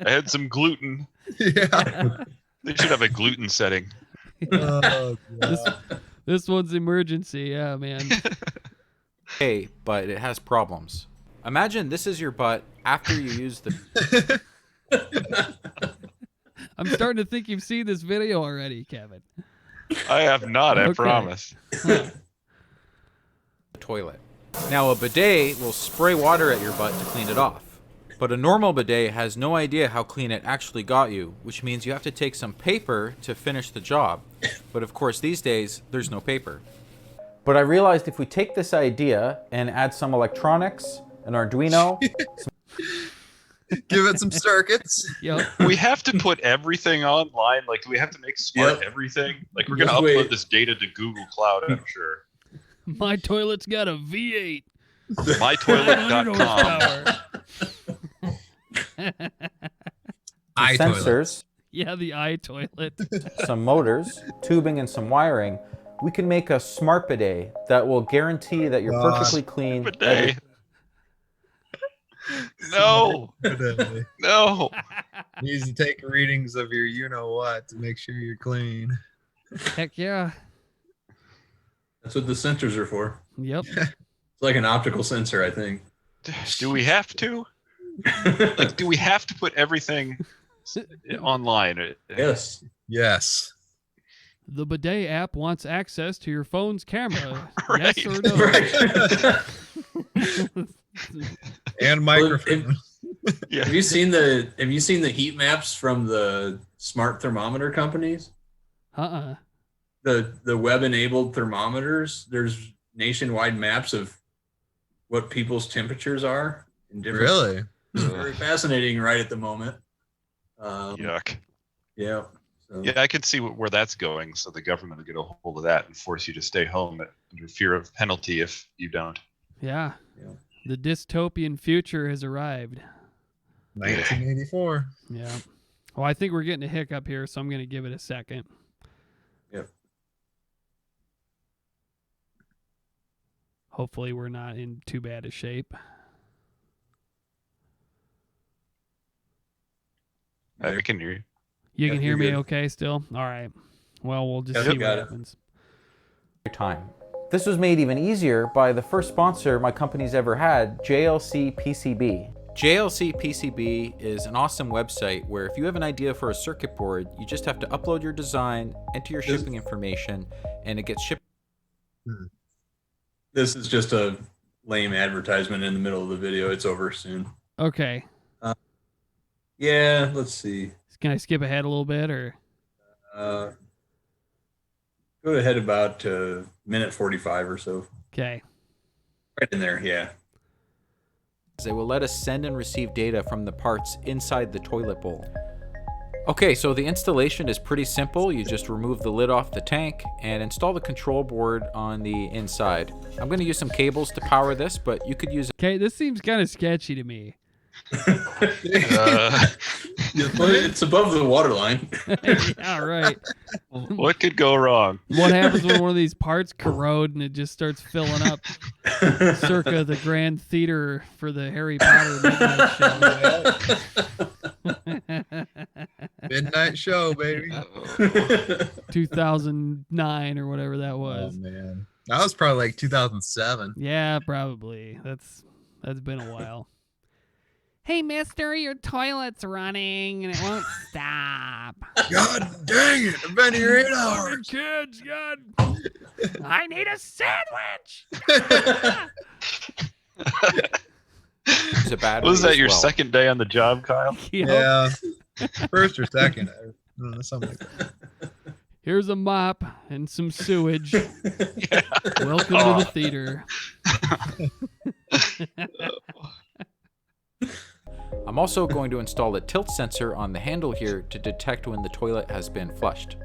had some gluten. Yeah. They should have a gluten setting. Oh, This one's emergency. Yeah, man. Okay, but it has problems. Imagine this is your butt after you use the... I'm starting to think you've seen this video already, Kevin. I have not, I Okay. promise. toilet. Now a bidet will spray water at your butt to clean it off. But a normal bidet has no idea how clean it actually got you, which means you have to take some paper to finish the job. But of course these days, there's no paper. But I realized if we take this idea and add some electronics, an Arduino, give it some circuits. Yep. We have to put everything online. Like, do we have to make smart everything? Like, we're going to Just upload wait. this data to Google Cloud, I'm sure. My toilet's got a V8. MyToilet.com. sensors, Yeah, the iToilet. some motors, tubing, and some wiring, we can make a smart bidet that will guarantee that you're perfectly clean. Bidet. No. No. Needs to take readings of your you-know-what to make sure you're clean. Heck yeah. That's what the sensors are for. Yep. It's like an optical sensor, I think. Do we have to? Like, do we have to put everything online? Yes. Yes. The bidet app wants access to your phone's camera. Right. Yes or no? Right. And microphone. Have you seen the heat maps from the smart thermometer companies? The web-enabled thermometers. There's nationwide maps of what people's temperatures are in different. Really? It's very fascinating right at the moment. Yuck. Yeah. So. Yeah, I could see where that's going. So the government will get a hold of that and force you to stay home under fear of penalty if you don't. Yeah. The dystopian future has arrived. 1984. Yeah. Well, I think we're getting a hiccup here, so I'm going to give it a second. Yep. Hopefully we're not in too bad a shape. I can hear you. You can hear you're me good. okay still? All right. Well, we'll just Yep, see got what it. happens. Time. This was made even easier by the first sponsor my company's ever had, JLC PCB. JLC PCB is an awesome website where if you have an idea for a circuit board, you just have to upload your design, enter your shipping information, and it gets shipped. This is just a lame advertisement in the middle of the video. It's over soon. Okay. Yeah, let's see. Can I skip ahead a little bit or? Go ahead about minute 45 or so. Okay. Right in there, yeah. They will let us send and receive data from the parts inside the toilet bowl. Okay, so the installation is pretty simple. You just remove the lid off the tank and install the control board on the inside. I'm going to use some cables to power this, but you could use... Okay, this seems kind of sketchy to me. It's above the water line. Yeah, right. What could go wrong? What happens when one of these parts corrode and it just starts filling up? Circa the Grand Theater for the Harry Potter midnight show. Midnight show, baby. 2009 or whatever that was. Oh man, that was probably like 2007. Yeah, probably. That's been a while. Hey, mister, your toilet's running and it won't stop. God dang it! I've been here 8 hours. Kids, God. I need a sandwich. It's a bad. Was that your second day on the job, Kyle? Yeah, first or second, something like that. Here's a mop and some sewage. Welcome to the theater. I'm also going to install a tilt sensor on the handle here to detect when the toilet has been flushed.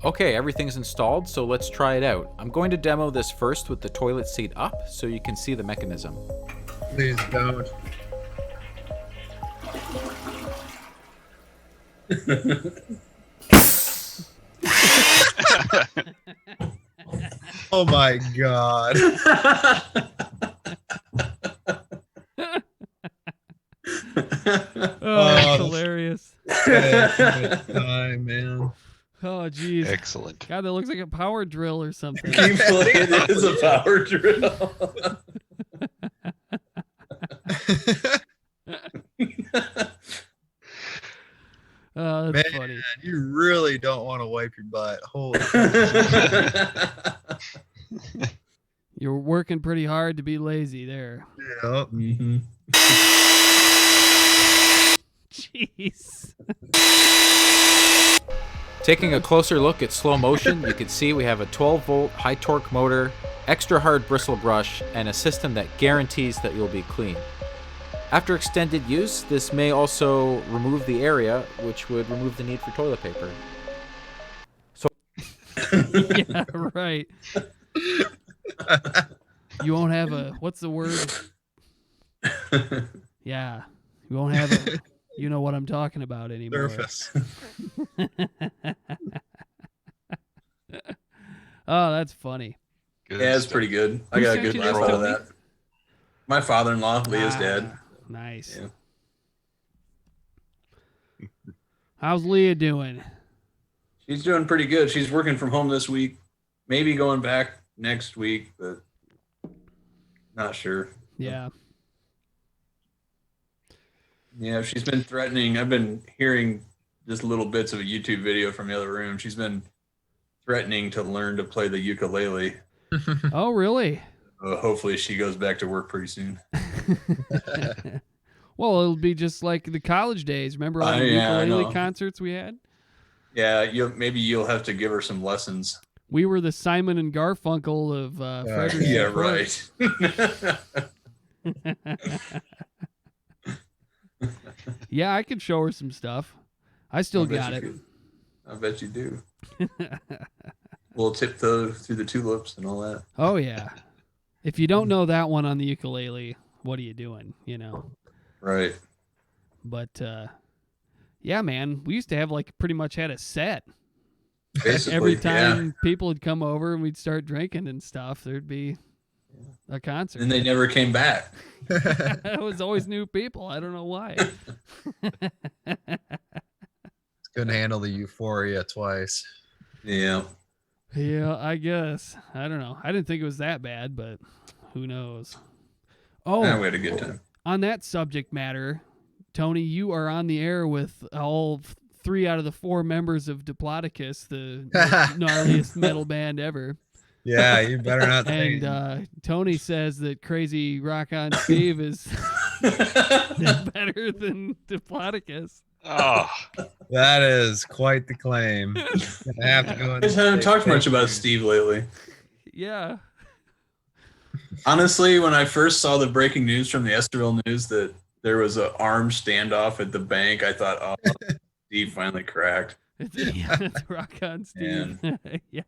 Okay, everything's installed, so let's try it out. I'm going to demo this first with the toilet seat up so you can see the mechanism. Please don't. Oh my God. Oh, that's hilarious. Time, man. Oh, geez. Excellent. God, that looks like a power drill or something. It is a power drill. Oh, that's funny. You really don't want to wipe your butt. Holy. You're working pretty hard to be lazy there. Yeah. Mm-hmm. Jeez. Taking a closer look at slow motion, you can see we have a 12-volt high torque motor, extra hard bristle brush, and a system that guarantees that you'll be clean. After extended use, this may also remove the area, which would remove the need for toilet paper. So Yeah, right. You won't have a, what's the word? Yeah, you won't have a, you know what I'm talking about anymore. Surface. Oh, that's funny. Yeah, it's pretty good. I Who got a sent good you laugh this, out of Tony? that. My father-in-law, Leah's dad. Nice. Yeah. How's Leah doing? She's doing pretty good. She's working from home this week. Maybe going back next week, but not sure. Yeah. Yeah, she's been threatening. I've been hearing just little bits of a YouTube video from the other room. She's been threatening to learn to play the ukulele. Oh, really? Hopefully she goes back to work pretty soon. Well, it'll be just like the college days. Remember all the Yeah, I ukulele know. concerts we had? Yeah, maybe you'll have to give her some lessons. We were the Simon and Garfunkel of Frederick. Yeah, right. Yeah, I could show her some stuff. I still got it. I bet you do. We'll tiptoe through the tulips and all that. Oh, yeah. If you don't know that one on the ukulele, what are you doing? You know? Right. But, yeah, man, we used to have like pretty much had a set. Basically, Every time people would come over and we'd start drinking and stuff, there'd be a concert. And they never came back. It was always new people. I don't know why. Couldn't handle the euphoria twice. Yeah. Yeah, I guess. I don't know. I didn't think it was that bad, but who knows? Oh, Yeah, we had a good time. On that subject matter, Tony, you are on the air with all 3 out of the 4 members of Diplodocus, the gnarliest metal band ever. Yeah, you better not say. And Tony says that Crazy Rock On Steve is better than Diplodocus. Oh, That is quite the claim. I have to go I just haven't talked much about Steve lately. Yeah. Honestly, when I first saw the breaking news from the Esterville News that there was an armed standoff at the bank, I thought, oh, Steve finally cracked. It's Rock On Steve. Yeah.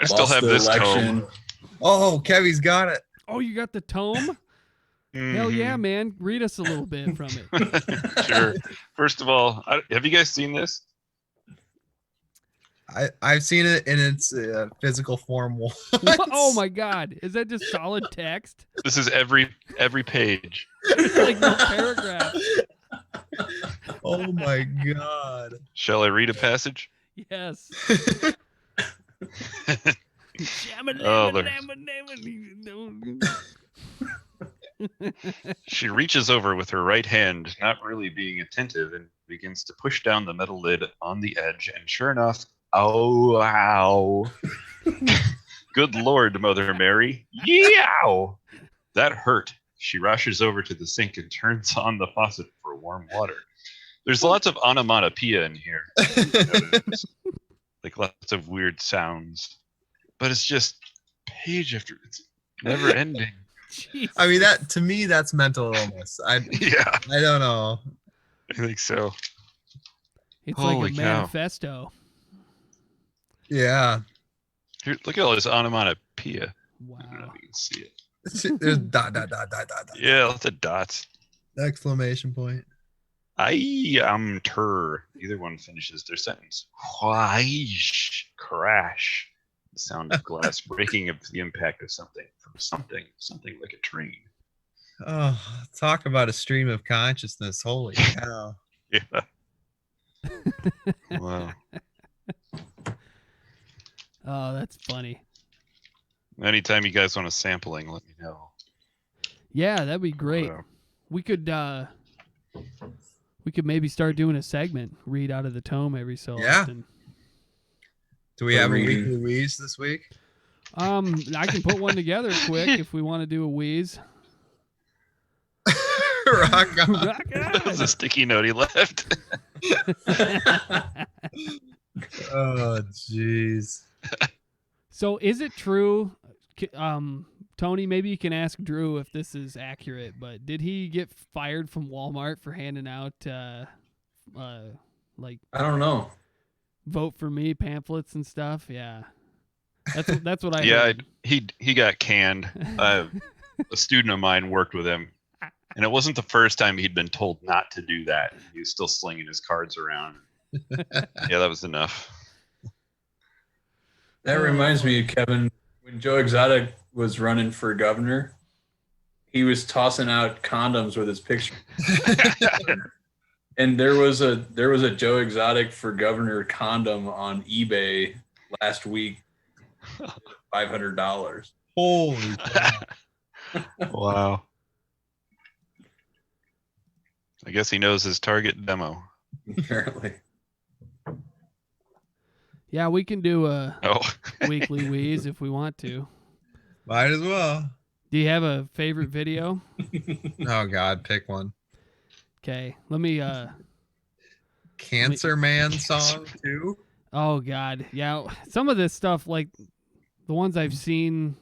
I still have this tome. Oh, Kevy's got it. Oh, you got the tome? Hell yeah, man. Read us a little bit from it. Sure. First of all, have you guys seen this? I've seen it in its physical form once. Oh my God. Is that just solid text? This is every page. It's like no paragraph. Oh my God. Shall I read a passage? Yes. Oh, she reaches over with her right hand, not really being attentive, and begins to push down the metal lid on the edge. And sure enough, oh, ow. Good Lord, Mother Mary. Yow! That hurt. She rushes over to the sink and turns on the faucet for warm water. There's lots of onomatopoeia in here. Like lots of weird sounds. But it's just page after, it's never ending. Jeez. I mean, that to me, that's mental illness. I don't know. I think so. It's Holy like a cow. manifesto. Yeah. Here, look at all this onomatopoeia. Wow. I don't know if you can see it. There's dot, dot, dot, dot, dot, dot. Yeah, lots of dots. Exclamation point. I am ter. Either one finishes their sentence. Whoosh, crash. The sound of glass breaking of the impact of something from something like a train. Oh, talk about a stream of consciousness. Holy cow. Yeah. Wow. Oh, that's funny. Anytime you guys want a sampling, let me know. Yeah, that'd be great. We could maybe start doing a segment, read out of the tome every so often. Do we have a weekly wheeze this week? I can put one together quick if we want to do a wheeze. Rock on. Rock on. That was a sticky note he left. Oh, jeez. So is it true, Tony, maybe you can ask Drew if this is accurate, but did he get fired from Walmart for handing out like I don't know. vote for me pamphlets and stuff? Yeah. That's what I Yeah, heard. he got canned. A student of mine worked with him, and it wasn't the first time he'd been told not to do that. He was still slinging his cards around. Yeah, that was enough. That reminds me, Kevin, when Joe Exotic was running for governor, he was tossing out condoms with his picture. And there was a Joe Exotic for governor condom on eBay last week, $500. Holy cow. Wow. I guess he knows his target demo. Apparently. Yeah, we can do a Oh. weekly wheeze if we want to. Might as well. Do you have a favorite video? Oh God, pick one. Okay, let me Cancer Man song too. Oh God, yeah. Some of this stuff, like the ones I've seen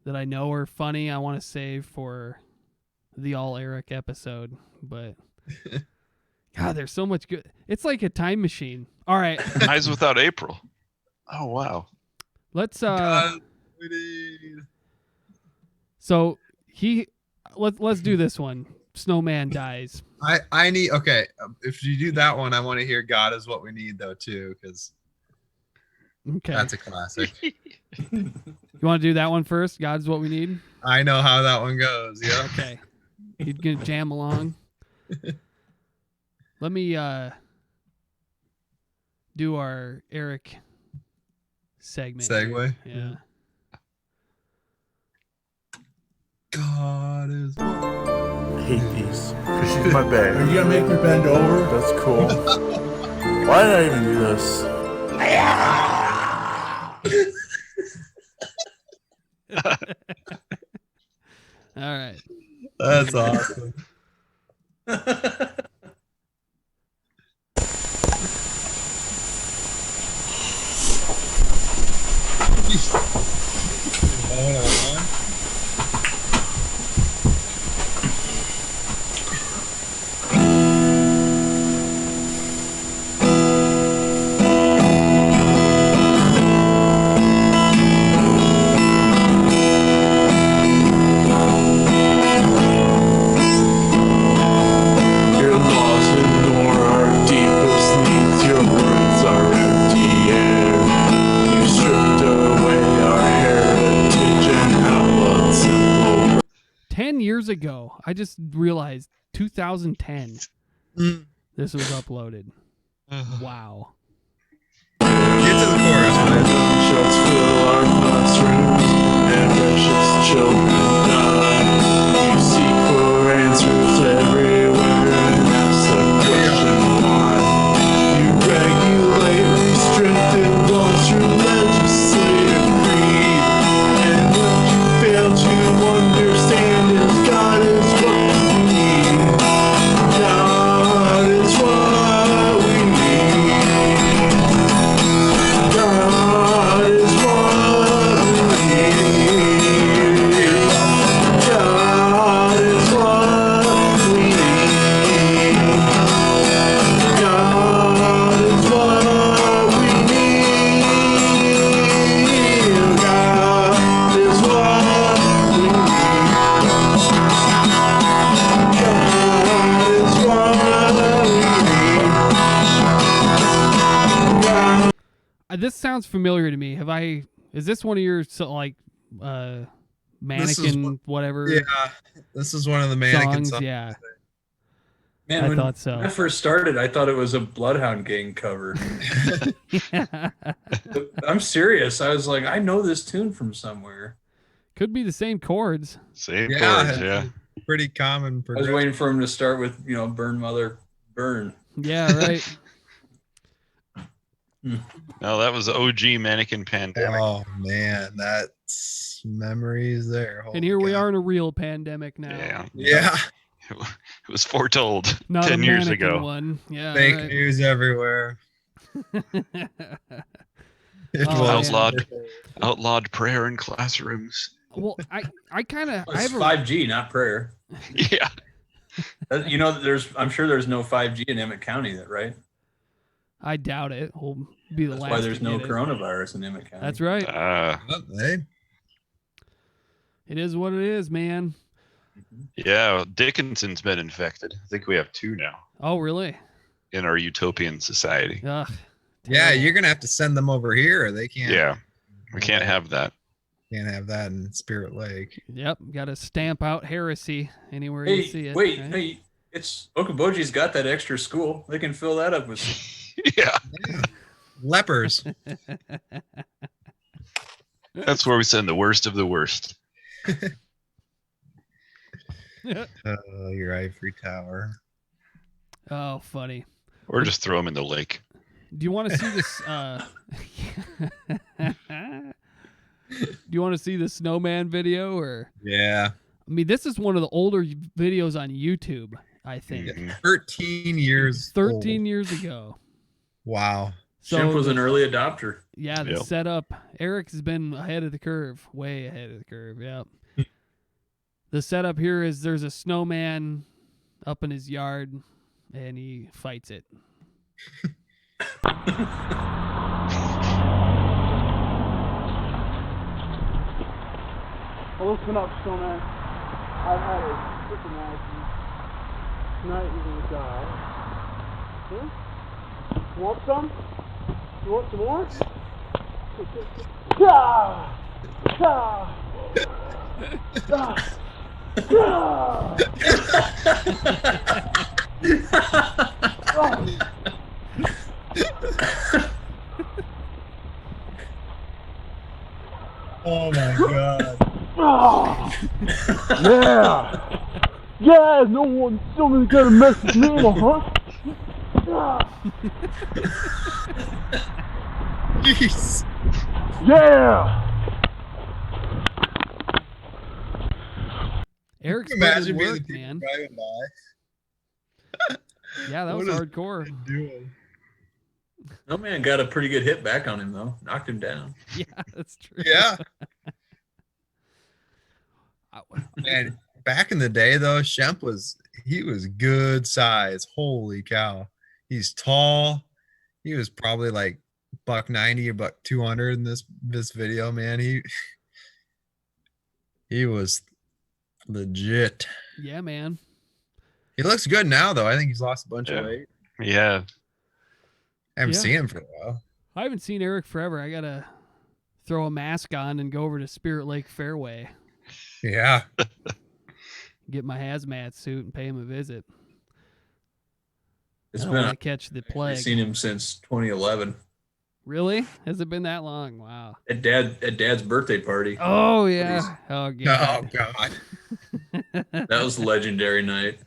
that I know are funny, I want to save for the All Eric episode. But God, there's so much good. It's like a time machine. All right, Eyes Without April. Oh wow. let's God, we need- So let's do this one. Snowman dies. I need okay. If you do that one, I want to hear "God Is What We Need" though too, because Okay. that's a classic. You want to do that one first? God's what we need. I know how that one goes. Yeah. Okay. You're gonna jam along. Let me do our Eric segment. here. Segue. Yeah. God is. I hate these. She's my bag. Are you gonna make me bend over? That's cool. Why did I even do this? All right. That's awesome. 10 years ago. I just realized 2010. This was uploaded. Wow. Get to the chorus, man. Shots fill our classrooms and precious children die. You seek for answers everywhere and ask the question why. You regulate restricted laws through legislative greed. And what you fail to understand is God is what we need. God is what we need. God is what we need. God is what we need. God is what we need. God is what we need. God is what we need. This sounds familiar to me. Is this one of your mannequin whatever? Yeah, this is one of the mannequin songs. Yeah. Man, I thought so. When I first started, I thought it was a Bloodhound Gang cover. I'm serious. I was like, I know this tune from somewhere. Could be the same chords. Same chords, yeah. Pretty common. I was waiting for him to start with, Burn Mother Burn. Yeah, right. No, that was OG Mannequin Pandemic. Oh man, that's memories there. And here we are in a real pandemic now. Yeah. It was foretold Not 10 a years mannequin ago. one. Yeah. Fake right. news everywhere. Outlawed prayer in classrooms. Well, I kind of It's 5G, not prayer. Yeah. I'm sure there's no 5G in Emmett County, right? I doubt it. We'll be the That's last. why there's to no get it. coronavirus in Emmett County. That's right. Hey. It is what it is, man. Yeah, Dickinson's been infected. I think we have 2 now Oh, really? in our utopian society. Ugh. Yeah, you're gonna have to send them over here. They can't. Yeah, we can't have that. Can't have that in Spirit Lake. Yep. Got to stamp out heresy anywhere you see it. Wait, right? hey, it's Okoboji's got that extra school. They can fill that up with. Yeah. Lepers. That's where we send the worst of the worst. Your ivory tower. Oh, funny. Or just throw them in the lake. Do you want to see this? Do you want to see the snowman video or? Yeah. I mean, this is one of the older videos on YouTube, I think. 13 years. 13 years ago. Wow. Shemp was an early adopter. Yeah, the setup. Eric has been ahead of the curve, way ahead of the curve. Yep. The setup here is there's a snowman up in his yard, and he fights it. Well, listen up, snowman. I've had a freaking attitude. Tonight you're gonna die. Huh? You want some? You want some more? Ah! Ah! Ah! Oh my god. Ah! Yeah! Yeah, no one's still gonna mess with me, huh? Ah! Jeez. Yeah! Eric's Imagine putting in being the work, people man. driving by. Yeah, that was What is hardcore. doing? No man got a pretty good hit back on him though. Knocked him down. Yeah, that's true. Yeah. Man, back in the day though, Shemp was good size. Holy cow. He's tall. He was probably like $190 or $200 in this video, man. He was legit. Yeah, man. He looks good now though. I think he's lost a bunch of weight. Yeah. I haven't Yeah. seen him for a while. I haven't seen Eric forever. I gotta throw a mask on and go over to Spirit Lake Fairway. Yeah. get my hazmat suit and pay him a visit. It's I don't been want to catch the I've plague. seen him since 2011 Really? Has it been that long? Wow. at Dad's birthday party. Oh yeah. Oh god. Oh God. That was a legendary night.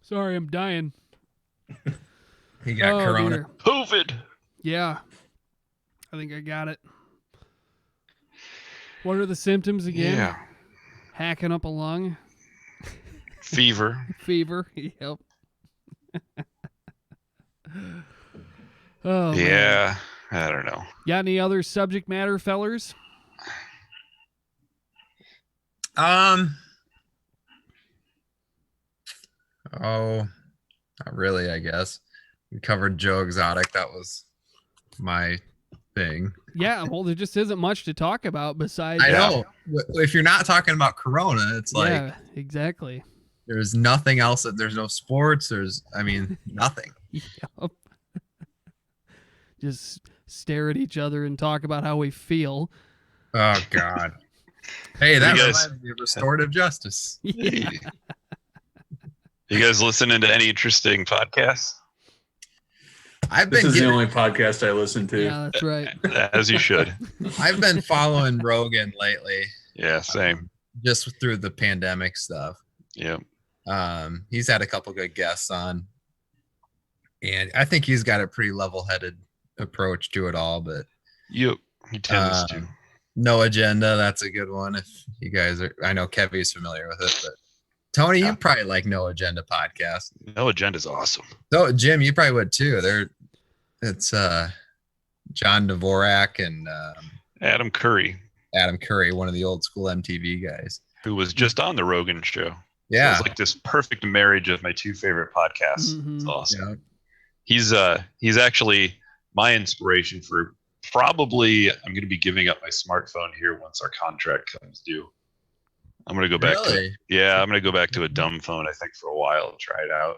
Sorry, I'm dying. He got corona. dear. COVID. Yeah. I think I got it. What are the symptoms again? Yeah. Hacking up a lung. Fever. Fever. Yep. Oh, man. Yeah. I don't know. Got any other subject matter, fellers? Oh, not really, I guess. We covered Joe Exotic. That was my thing. Yeah, well, there just isn't much to talk about besides. I know. If you're not talking about Corona, it's like Yeah, exactly. there's nothing else. There's no sports. Nothing. Yep. Just stare at each other and talk about how we feel. Oh God. Hey, that You guys- reminds me of restorative justice. Yeah. You guys listening to any interesting podcasts? I've This been is the getting, only podcast I listen to. Yeah, that's right. As you should. I've been following Rogan lately, Yeah, same. just through the pandemic stuff. Yeah. He's had a couple good guests on, and I think he's got a pretty level-headed approach to it all. But He tends to. No Agenda, that's a good one. If you guys are, I know Kevy's familiar with it, but Tony, you probably like No Agenda podcast. No Agenda's awesome. So Jim, you probably would too. It's John Dvorak and Adam Curry, one of the old school MTV guys. who was just on the Rogan show. Yeah. It's like this perfect marriage of my two favorite podcasts. It's awesome. He's actually my inspiration for probably, I'm going to be giving up my smartphone here once our contract comes due. I'm going to go back I'm going to go back to a dumb phone, I think, for a while and try it out.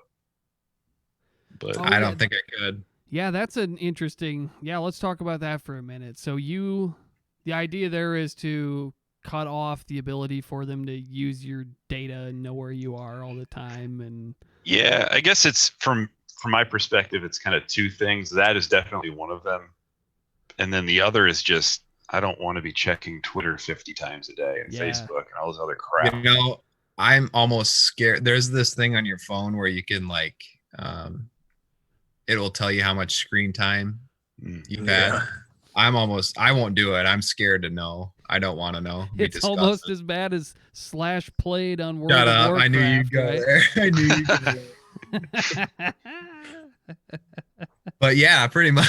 But I don't think I could. Yeah, that's an interesting. Yeah, let's talk about that for a minute. So the idea there is to cut off the ability for them to use your data and know where you are all the time. And yeah, I guess it's from my perspective, it's kind of two things. That is definitely one of them. And then the other is just, I don't want to be checking Twitter 50 times a day and Facebook and all this other crap. You know, I'm almost scared. There's this thing on your phone where you can it will tell you how much screen time you've had. I won't do it. I'm scared to know. I don't want to know. We it's discussed almost it. as bad as /played on World Shut of up. Warcraft. I knew you'd go right? there. I knew you'd go there. But yeah, pretty much.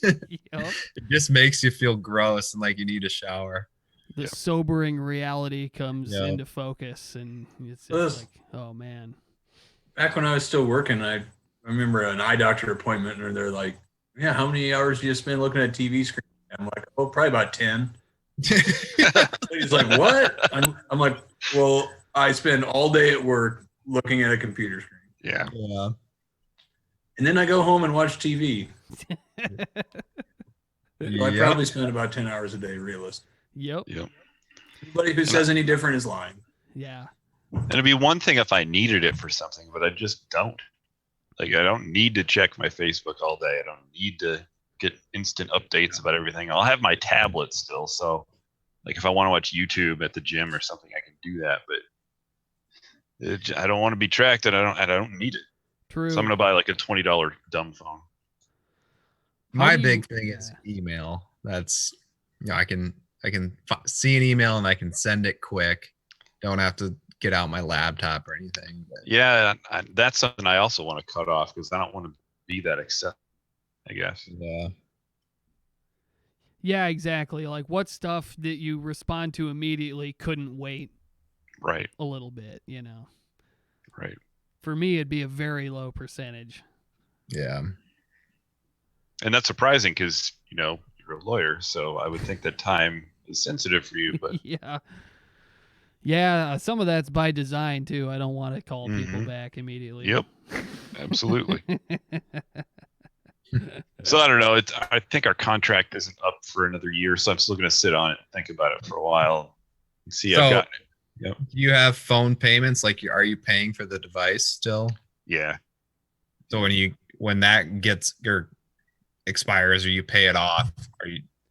It just makes you feel gross and like you need a shower. The sobering reality comes Yep. into focus, and it's Well, just like, oh man. Back when I was still working, I remember an eye doctor appointment, and they're like, "Yeah, how many hours do you spend looking at TV screen?" I'm like, "Oh, probably about 10." He's like, "What?" I'm like, "Well, I spend all day at work looking at a computer screen." Yeah. Yeah. And then I go home and watch TV. So I probably spend about 10 hours a day, realistic. Yep. Anybody who says any different is lying. Yeah. And it'd be one thing if I needed it for something, but I just don't. Like, I don't need to check my Facebook all day. I don't need to get instant updates about everything. I'll have my tablet still. So, like, if I want to watch YouTube at the gym or something, I can do that. But I don't want to be tracked, and I don't need it. True. So I'm gonna buy like a $20 dumb phone. My big thing is email. That's, I can see an email and I can send it quick. Don't have to get out my laptop or anything. But Yeah, that's something I also want to cut off because I don't want to be that excessive, I guess. Yeah. Yeah, exactly. Like what stuff that you respond to immediately couldn't wait Right. a little bit, you know. Right. For me, it'd be a very low percentage. Yeah. And that's surprising because, you're a lawyer, so I would think that time is sensitive for you, but Yeah. Yeah, some of that's by design, too. I don't want to call people back immediately. Yep. Absolutely. So I don't know. I think our contract isn't up for another year, so I'm still going to sit on it and think about it for a while and see. So, I've got it. Yep. Do you have phone payments? Like, are you paying for the device still? Yeah. So when that gets or expires, or you pay it off,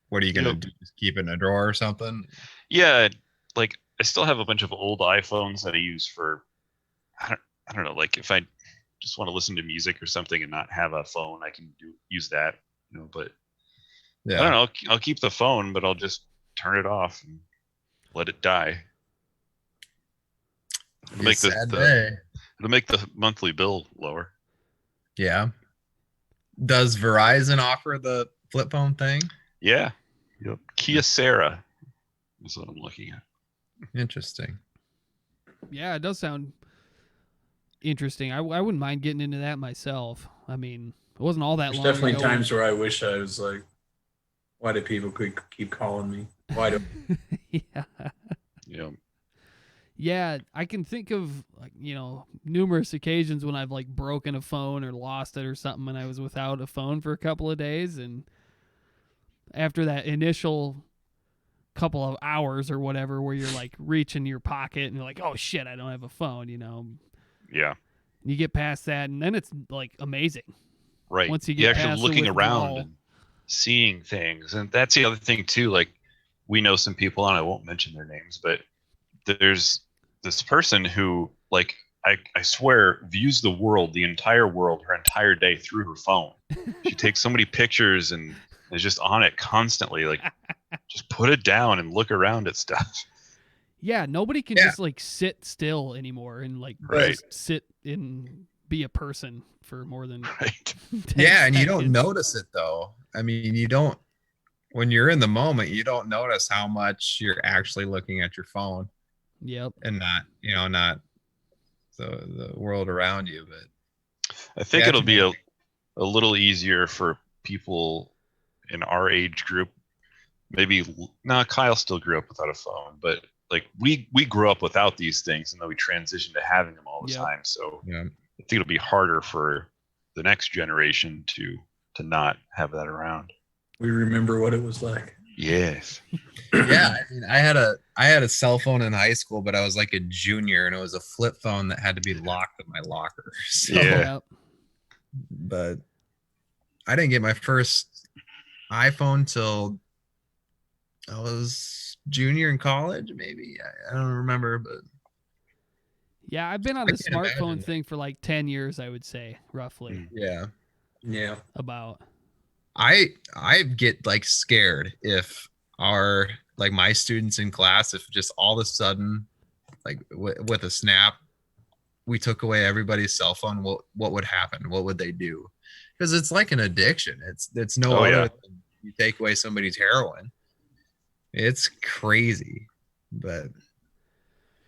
what are you gonna do? Just keep it in a drawer or something? Yeah, like I still have a bunch of old iPhones that I use for I don't know, like if I just want to listen to music or something and not have a phone, I can use that, but yeah. I don't know, I'll keep the phone, but I'll just turn it off and let it die. It'll make it'll make the monthly bill lower. Yeah. Does Verizon offer the flip phone thing? Yeah. Yep. Kyocera is what I'm looking at. Interesting. Yeah, it does sound interesting. I wouldn't mind getting into that myself. I mean, it wasn't all that There's long definitely ago. times where I wish I was like, why do people keep calling me? Why do? Yeah. Yeah. Yeah, I can think of numerous occasions when I've like broken a phone or lost it or something, and I was without a phone for a couple of days, and after that initial couple of hours or whatever, where you're like reaching your pocket and you're like, oh shit, I don't have a phone, Yeah. You get past that, and then it's like amazing. Right. Once you You're get actually past looking the around withdrawal. and seeing things, and that's the other thing too. Like we know some people, and I won't mention their names, but there's this person who, like, I swear, views the world, the entire world, her entire day through her phone. She takes so many pictures and is just on it constantly. Like, just put it down and look around at stuff. Yeah, nobody can just like sit still anymore and like Right. just sit and be a person for more than 10 Yeah, and you don't seconds. notice it though. I mean, when you're in the moment, you don't notice how much you're actually looking at your phone. Yep. And not the world around you. But I think it'll be a little easier for people in our age group. Maybe Kyle still grew up without a phone, but like we grew up without these things, and then we transitioned to having them all the time. So I think it'll be harder for the next generation to not have that around. We remember what it was like. Yes. Yeah, I mean, I had a cell phone in high school, but I was like a junior, and it was a flip phone that had to be locked in my locker. So, Yeah. But I didn't get my first iPhone till I was junior in college, maybe. I don't remember, but Yeah, I've been on I the can't imagine smartphone that. thing for like 10 years, I would say, roughly. yeah. About. I get like scared if my students in class, if just all of a sudden, like with a snap, we took away everybody's cell phone, what would happen? What would they do? Because it's like an addiction. It's no other than you take away somebody's heroin. It's crazy, but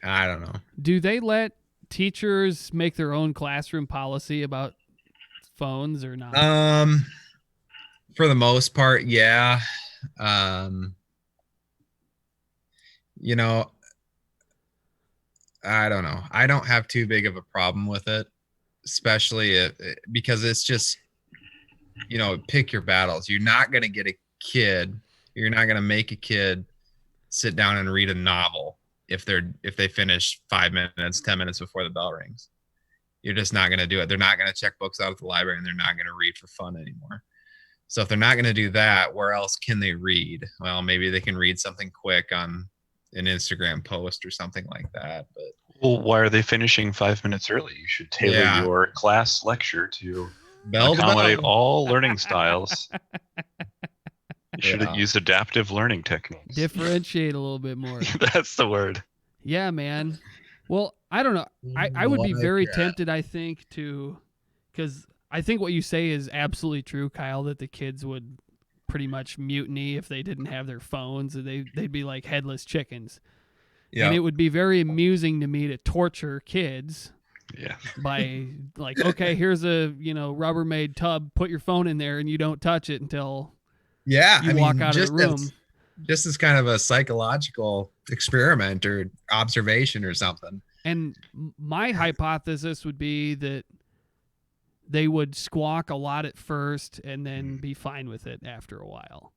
I don't know. Do they let teachers make their own classroom policy about phones or not? For the most part, yeah. I don't know. I don't have too big of a problem with it, especially because it's just, pick your battles. You're not going to get a kid. You're not going to make a kid sit down and read a novel if they finish 5 minutes, 10 minutes before the bell rings. You're just not going to do it. They're not going to check books out at the library, and they're not going to read for fun anymore. So if they're not going to do that, where else can they read? Well, maybe they can read something quick on an Instagram post or something like that. But Well, why are they finishing 5 minutes early? You should tailor your class lecture to Bell to accommodate bell. all learning styles. You should Yeah. use adaptive learning techniques. Differentiate a little bit more. That's the word. Yeah, man. Well, I don't know. I would be very Like, tempted, I think, because I think what you say is absolutely true, Kyle, that the kids would pretty much mutiny if they didn't have their phones. They'd be like headless chickens. Yeah. And it would be very amusing to me to torture kids. Yeah. By like, okay, here's a Rubbermaid tub. Put your phone in there, and you don't touch it until you walk out of the room. Just as kind of a psychological experiment or observation or something. And my hypothesis would be that they would squawk a lot at first and then be fine with it after a while.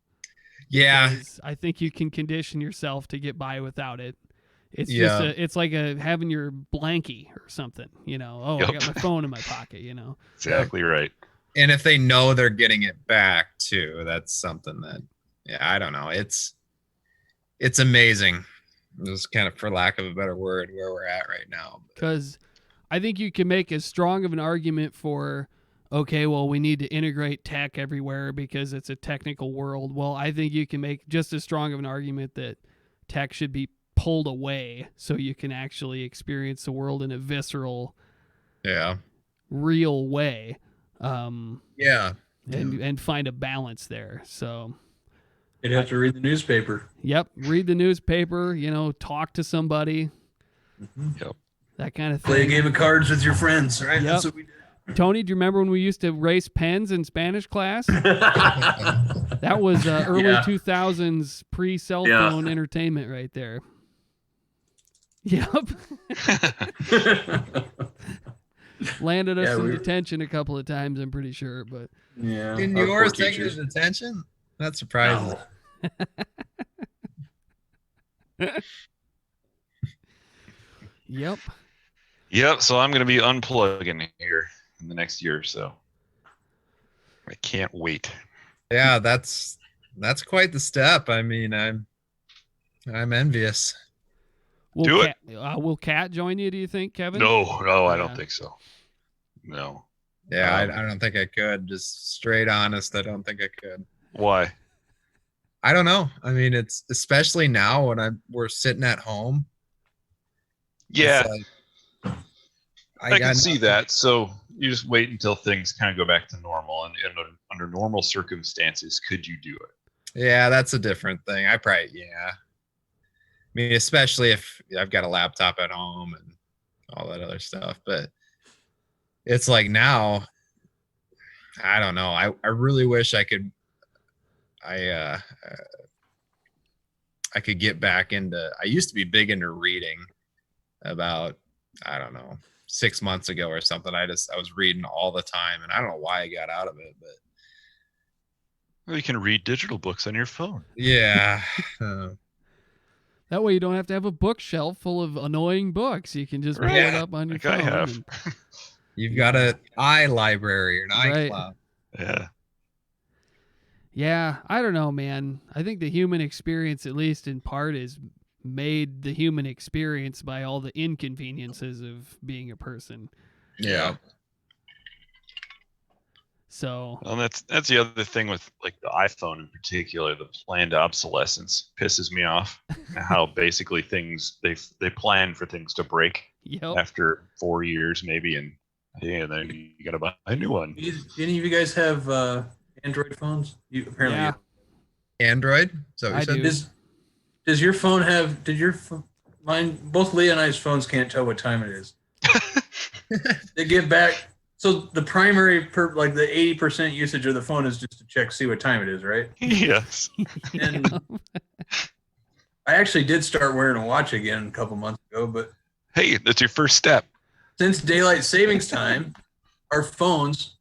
Yeah. Because I think you can condition yourself to get by without it. It's Yeah. just it's like having your blankie or something, you know. Oh, I got my phone in my pocket, you know. Exactly right. And if they know they're getting it back too, that's something that, yeah, I don't know. It's amazing. Just kind of, for lack of a better word, where we're at right now. Because I think you can make as strong of an argument for, okay, well, we need to integrate tech everywhere because it's a technical world. Well, I think you can make just as strong of an argument that tech should be pulled away so you can actually experience the world in a visceral, real way. And find a balance there. So you'd have to read the newspaper. Yep, read the newspaper. You know, talk to somebody. Yep, that kind of thing. Play a game of cards with your friends, right? Yep. That's what we did. Tony, do you remember when we used to race pens in Spanish class? That was early 2000s pre-cell phone entertainment right there. Yep. Landed us in detention a couple of times, I'm pretty sure, but Didn't yours take his detention? That surprises. Yep. Yep. So I'm going to be unplugging here in the next year or so. I can't wait. Yeah, that's quite the step. I mean, I'm envious. Will Kat join you, do you think, Kevin? No, I don't think so. No. Yeah, I don't think I could. Just straight honest, I don't think I could. Why? I don't know. I mean, it's especially now when we're sitting at home. Yeah. Like, I can see that. So you just wait until things kind of go back to normal, and under normal circumstances, could you do it? Yeah, that's a different thing. I mean, especially if I've got a laptop at home and all that other stuff. But it's like now, I don't know. I really wish I could. I could get back into. I used to be big into reading. About, I don't know, 6 months ago or something. I was reading all the time, and I don't know why I got out of it, but. Well, you can read digital books on your phone. Yeah. That way you don't have to have a bookshelf full of annoying books. You can just pull it up on your phone. I have. You've got an iLibrary or an iCloud. Yeah. Yeah, I don't know, man. I think the human experience, at least in part, is made the human experience by all the inconveniences of being a person. Yeah. So, well, that's the other thing with like the iPhone in particular. The planned obsolescence pisses me off. How basically things they plan for things to break after 4 years maybe, and then you gotta buy a new one. Any of you guys have Android phones? You apparently have. Android? So I do. Does your phone have? Mine? Both Leah and I's phones can't tell what time it is. They give back. So the primary, like the 80% usage of the phone is just to check, see what time it is, right? Yes. And I actually did start wearing a watch again a couple months ago, but hey, that's your first step. Since daylight savings time, our phones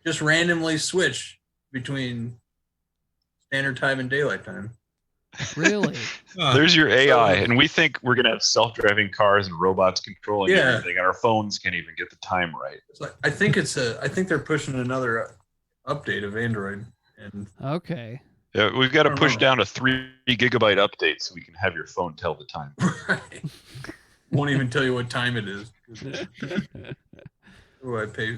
just randomly switch between standard time and daylight time. Really? There's your AI, and we think we're gonna have self-driving cars and robots controlling everything, and our phones can't even get the time right. So I think they're pushing another update of Android. And okay. Yeah, we've got to push down a 3 gigabyte update so we can have your phone tell the time. Right. Won't even tell you what time it is. Oh, I pay.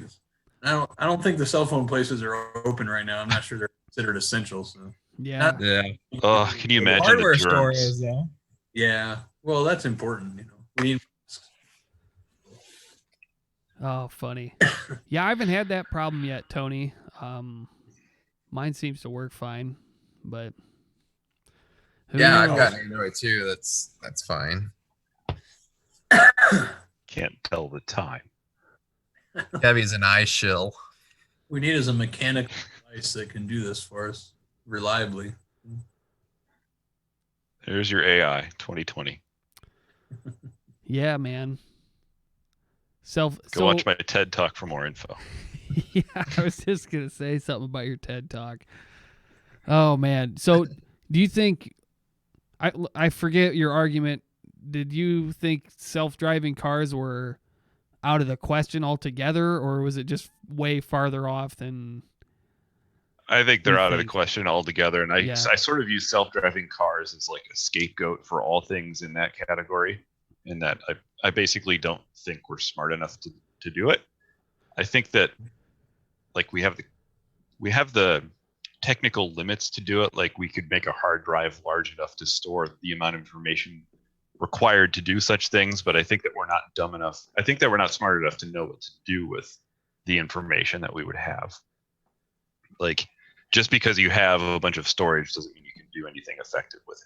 I don't think the cell phone places are open right now. I'm not sure they're considered essential. So. Yeah. Oh, can you imagine hardware the store germs? is though. Yeah. Well, that's important. We need. Oh, funny. Yeah, I haven't had that problem yet, Tony. Mine seems to work fine, but who knows? I've got Android too. That's fine. Can't tell the time. Kevy's an eye shill. We need is a mechanical device that can do this for us reliably. There's your AI 2020. Yeah, man. Go watch my TED Talk for more info. Yeah, I was just gonna say something about your TED Talk. Oh man, so do you think? I forget your argument. Did you think self-driving cars were out of the question altogether, or was it just way farther off than? I think they're You out of the think? question altogether, and I Yeah. sort of use self-driving cars as like a scapegoat for all things in that category. In that I basically don't think we're smart enough to do it. I think that like we have the technical limits to do it. Like we could make a hard drive large enough to store the amount of information required to do such things, but I think that we're not dumb enough. I think that we're not smart enough to know what to do with the information that we would have. Like just because you have a bunch of storage doesn't mean you can do anything effective with it.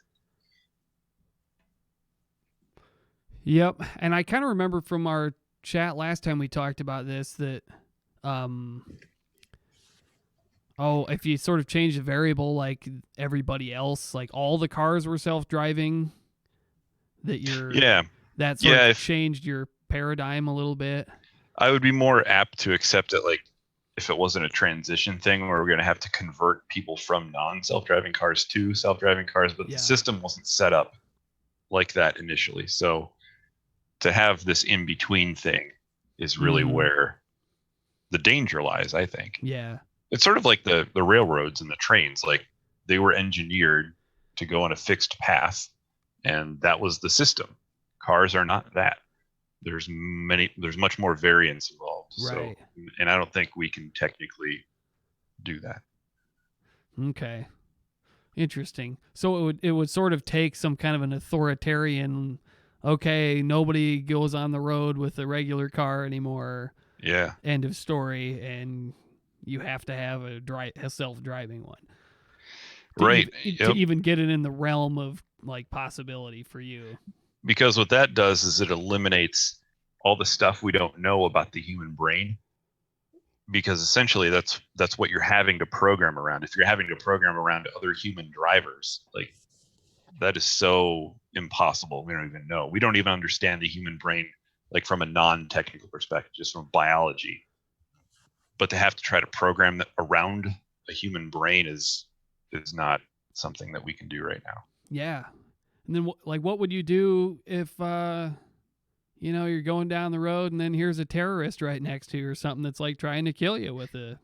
Yep, and I kind of remember from our chat last time we talked about this that, if you sort of change the variable like everybody else, like all the cars were self-driving, that that sort of changed your paradigm a little bit. I would be more apt to accept it like if it wasn't a transition thing where we're going to have to convert people from non-self-driving cars to self-driving cars, but the system wasn't set up like that initially. So to have this in-between thing is really where the danger lies, I think. Yeah. It's sort of like the railroads and the trains. Like they were engineered to go on a fixed path, and that was the system. Cars are not that. There's much more variance involved. Right. So, and I don't think we can technically do that. Okay. Interesting. So it would sort of take some kind of an authoritarian, okay, nobody goes on the road with a regular car anymore. Yeah. End of story, and you have to have a self-driving one. Right. To even get it in the realm of like possibility for you. Because what that does is it eliminates all the stuff we don't know about the human brain. Because essentially that's what you're having to program around. If you're having to program around other human drivers, like that is so impossible. We don't even know. We don't even understand the human brain like from a non-technical perspective, just from biology. But to have to try to program that around a human brain is not something that we can do right now. Yeah. And then what would you do if you're going down the road and then here's a terrorist right next to you or something that's like trying to kill you with a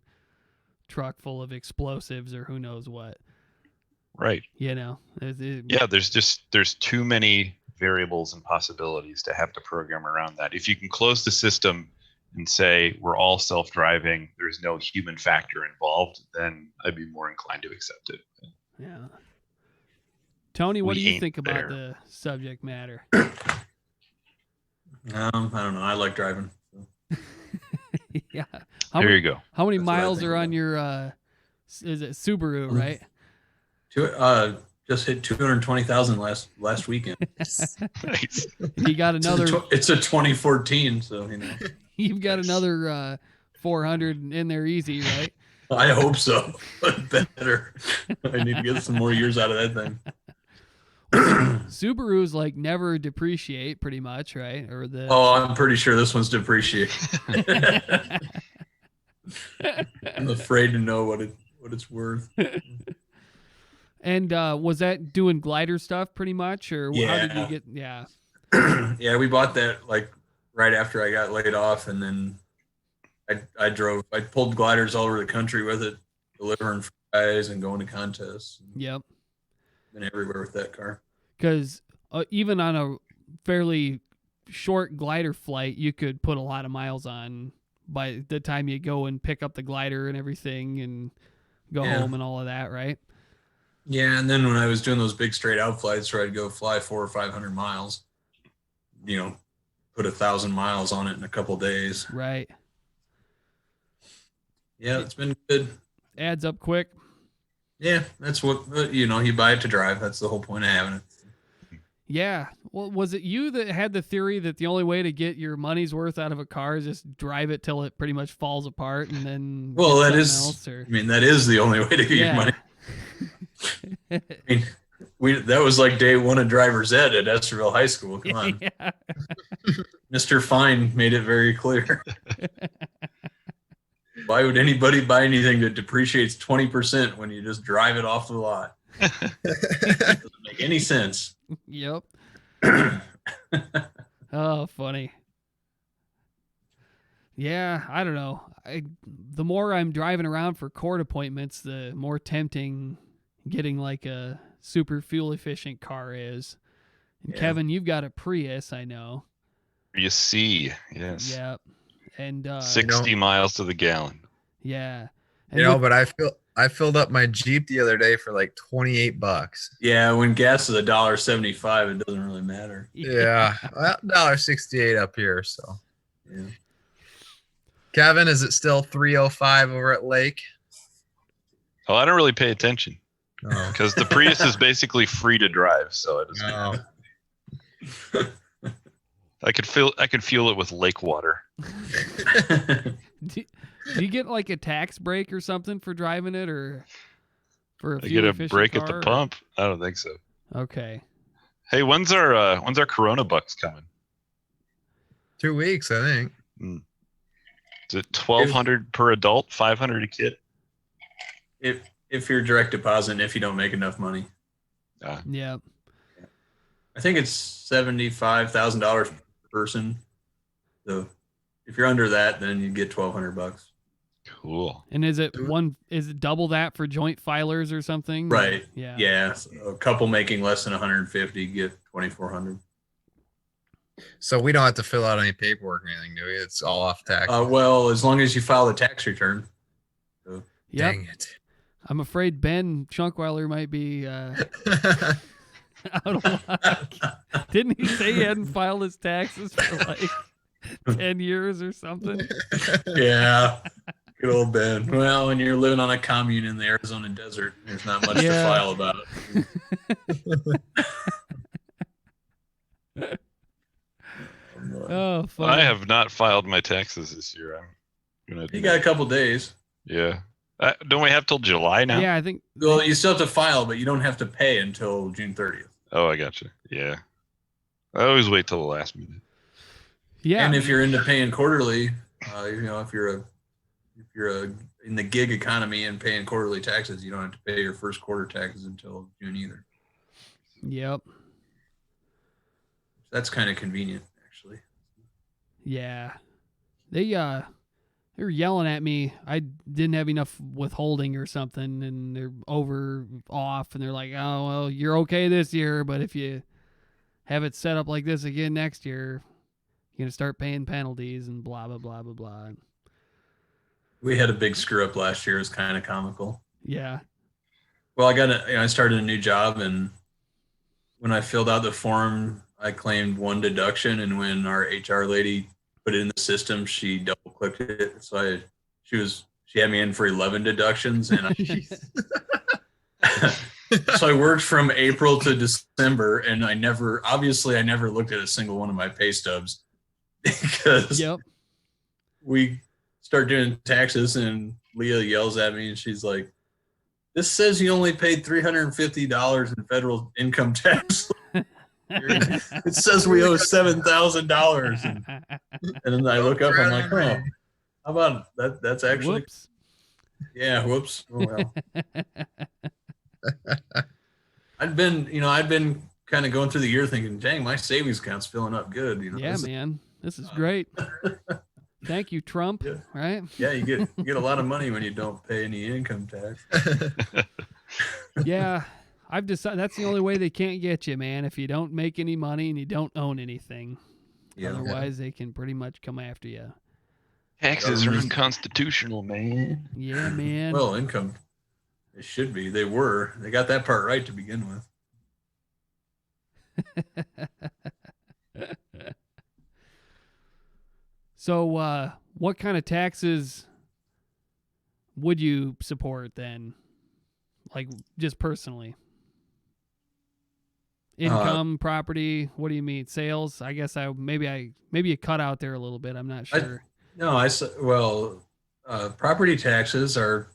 truck full of explosives or who knows what. Right. There's too many variables and possibilities to have to program around that. If you can close the system and say we're all self-driving, there's no human factor involved, then I'd be more inclined to accept it. Yeah. Tony, what do you think about the subject matter? I don't know. I like driving. Yeah. There you go. How many miles are on your is it Subaru, right? Just hit 220,000 last weekend. Nice. You got another it's a 2014, so you've got another 400 in there easy, right? I hope so. But better. I need to get some more years out of that thing. Subarus like never depreciate pretty much, right? Or I'm pretty sure this one's depreciate. I'm afraid to know what it's worth. And was that doing glider stuff pretty much, or how did you get? Yeah. Yeah, we bought that like right after I got laid off, and then I pulled gliders all over the country with it, delivering fries and going to contests. Yep. Been everywhere with that car. Because even on a fairly short glider flight, you could put a lot of miles on by the time you go and pick up the glider and everything and go home and all of that, right? Yeah, and then when I was doing those big straight out flights where I'd go fly 400 or 500 miles, put 1,000 miles on it in a couple days. Right. Yeah, it's been good. Adds up quick. Yeah, that's what, you buy it to drive. That's the whole point of having it. Yeah. Well, was it you that had the theory that the only way to get your money's worth out of a car is just drive it till it pretty much falls apart and then Well, that is the only way to get your money. That was like day one of driver's ed at Esterville High School. Come on. Yeah. Mr. Fine made it very clear. Why would anybody buy anything that depreciates 20% when you just drive it off the lot? Doesn't make any sense. Yep. Oh, funny. Yeah, I don't know. The more I'm driving around for court appointments, the more tempting getting like a super fuel efficient car is. And Yeah. Kevin, you've got a Prius, I know. You see, yes. Yep. And 60 miles to the gallon. Yeah. You know, but I filled up my Jeep the other day for like $28. Yeah, when gas is $1.75, it doesn't really matter. Yeah, well, $1.68 up here. So, yeah. Kevin, is it still 305 over at Lake? Oh, I don't really pay attention Oh. because the Prius is basically free to drive, so it doesn't. I could fuel it with lake water. do you get like a tax break or something for driving it, or for a I fuel get a efficient break car, at the or- pump. I don't think so. Okay. Hey, when's our Corona Bucks coming? 2 weeks, I think. Is it 1,200 per adult, 500 a kid? If you're direct deposit, and if you don't make enough money, Yeah. I think it's $75,000 per person. So if you're under that, then you get $1,200. Cool. And is it double that for joint filers or something? Right. Yeah. Yeah. So a couple making less than 150 get 2,400. So we don't have to fill out any paperwork or anything, do we? It's all off tax. Well, as long as you file the tax return. So, Yep. Dang it. I'm afraid Ben Schunkweiler might be out of luck. Didn't he say he hadn't filed his taxes for like 10 years or something? Yeah. Good old Ben. Well, when you're living on a commune in the Arizona desert, there's not much to Yeah. file about it. Oh, fun. I have not filed my taxes this year. I'm gonna. You got a couple days. Yeah. Don't we have till July now? Yeah, I think. Well, you still have to file, but you don't have to pay until June 30th. Oh, I gotcha. Yeah. I always wait till the last minute. Yeah. And if you're into paying quarterly, if you're in the gig economy and paying quarterly taxes, you don't have to pay your first quarter taxes until June either. Yep. That's kind of convenient, actually. Yeah. They were yelling at me. I didn't have enough withholding or something, and they're off, and they're like, "Oh, well, you're okay this year, but if you have it set up like this again next year, you're gonna start paying penalties and blah blah blah blah blah." We had a big screw up last year. It was kind of comical. Yeah. Well, I started a new job, and when I filled out the form, I claimed one deduction, and when our HR lady put it in the system, she double clicked it. So she had me in for 11 deductions, and so I worked from April to December, and I never looked at a single one of my pay stubs because we start doing taxes, and Leah yells at me, and she's like, "This says you only paid $350 in federal income tax." It says we owe $7,000, and then I look up. I'm like, "Oh, how about that? That's actually, whoops." Yeah, whoops. Oh well. I'd been kind of going through the year thinking, "Dang, my savings account's filling up good." Yeah, man, this is great. Thank you, Trump. Yeah. Right? Yeah, you get a lot of money when you don't pay any income tax. Yeah. I've decided that's the only way they can't get you, man. If you don't make any money and you don't own anything, otherwise they can pretty much come after you. Taxes are unconstitutional, man. Yeah, man. Well, income, it should be. They were. They got that part right to begin with. So, what kind of taxes would you support then? Like, just personally? Income, property, what do you mean? Sales? I guess maybe you cut out there a little bit. I'm not sure. Property taxes are,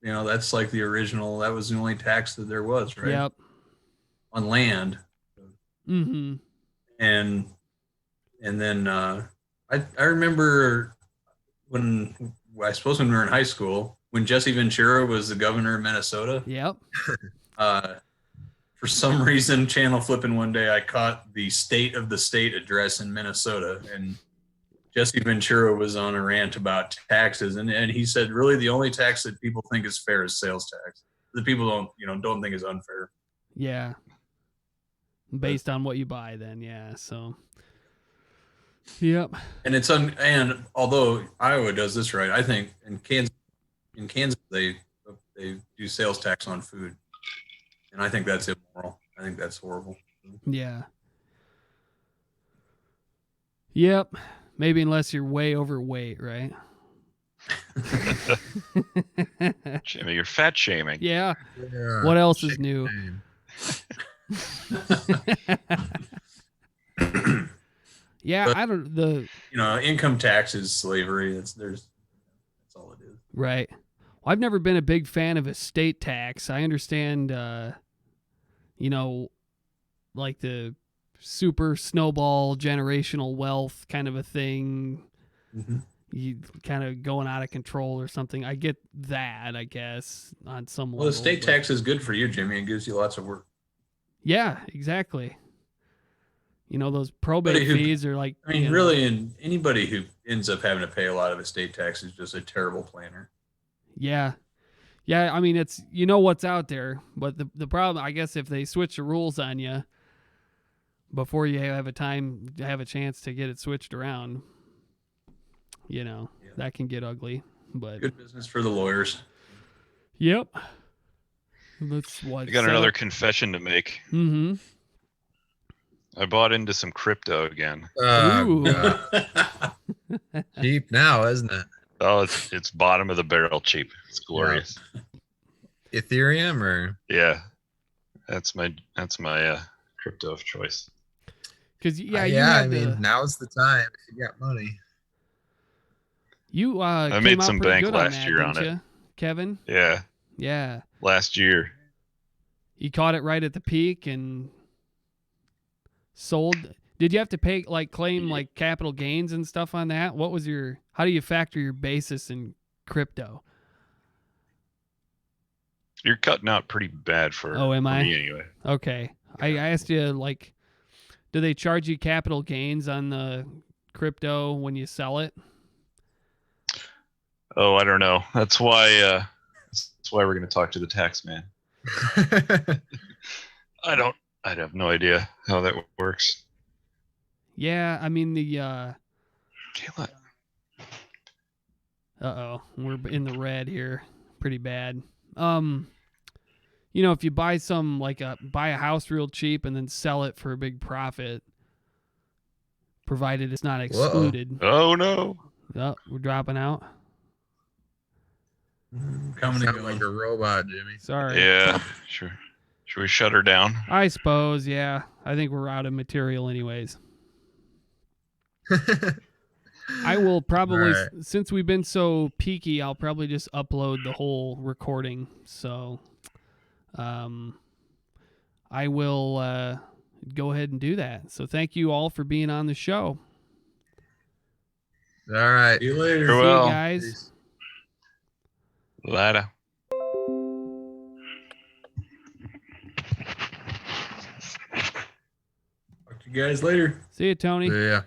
that's like the original. That was the only tax that there was, right? Yep. On land. Mm-hmm. And then I remember when I suppose when we were in high school, when Jesse Ventura was the governor of Minnesota. Yep. For some reason, channel flipping one day, I caught the state of the state address in Minnesota, and Jesse Ventura was on a rant about taxes, and he said, really, the only tax that people think is fair is sales tax. The people don't think is unfair. Yeah. Based on what you buy, then, yeah. So. Yep. And and although Iowa does this right, I think in Kansas they do sales tax on food, and I think that's immoral. I think that's horrible. Yeah. Yep. Maybe unless you're way overweight, right? Jimmy, you're fat shaming. Yeah. What else is new? Yeah, But, I don't income tax is slavery. That's all it is. Right. Well, I've never been a big fan of estate tax. I understand like the super snowball generational wealth kind of a thing. Mm-hmm. You kind of going out of control or something. I get that, I guess, on some level. Well, the state tax is good for you, Jimmy. It gives you lots of work. Yeah, exactly. Those probate fees are like. I mean, really, and anybody who ends up having to pay a lot of estate tax is just a terrible planner. Yeah. Yeah, I mean, it's what's out there, but the problem, I guess, if they switch the rules on you before you have a chance to get it switched around, that can get ugly. But good business for the lawyers. Yep. That's what. I got another confession to make. Mm-hmm. I bought into some crypto again. Cheap now, isn't it? Oh, it's bottom of the barrel cheap. It's glorious. Yeah. Ethereum or yeah, that's my crypto of choice. Because I mean, now's the time if you got money. You I made some bank last year on it, Kevin. Yeah. Yeah. Last year. You caught it right at the peak and sold. Did you have to claim capital gains and stuff on that? How do you factor your basis in crypto? You're cutting out pretty bad for me anyway. Okay. I asked you, do they charge you capital gains on the crypto when you sell it? Oh, I don't know. That's why we're going to talk to the tax man. I have no idea how that works. Yeah, I mean we're in the red here, pretty bad. If you buy buy a house real cheap and then sell it for a big profit, provided it's not excluded. Uh-oh. Oh no! Oh, we're dropping out. Coming Sound like a robot, Jimmy. Sorry. Yeah, sure. Should we shut her down? I suppose, yeah. I think we're out of material anyways. I will probably, since we've been so peaky, I'll probably just upload the whole recording. So I will go ahead and do that. So thank you all for being on the show. All right. See you later. See you guys. Peace. Later. Talk to you guys later. See you, Tony. Yeah.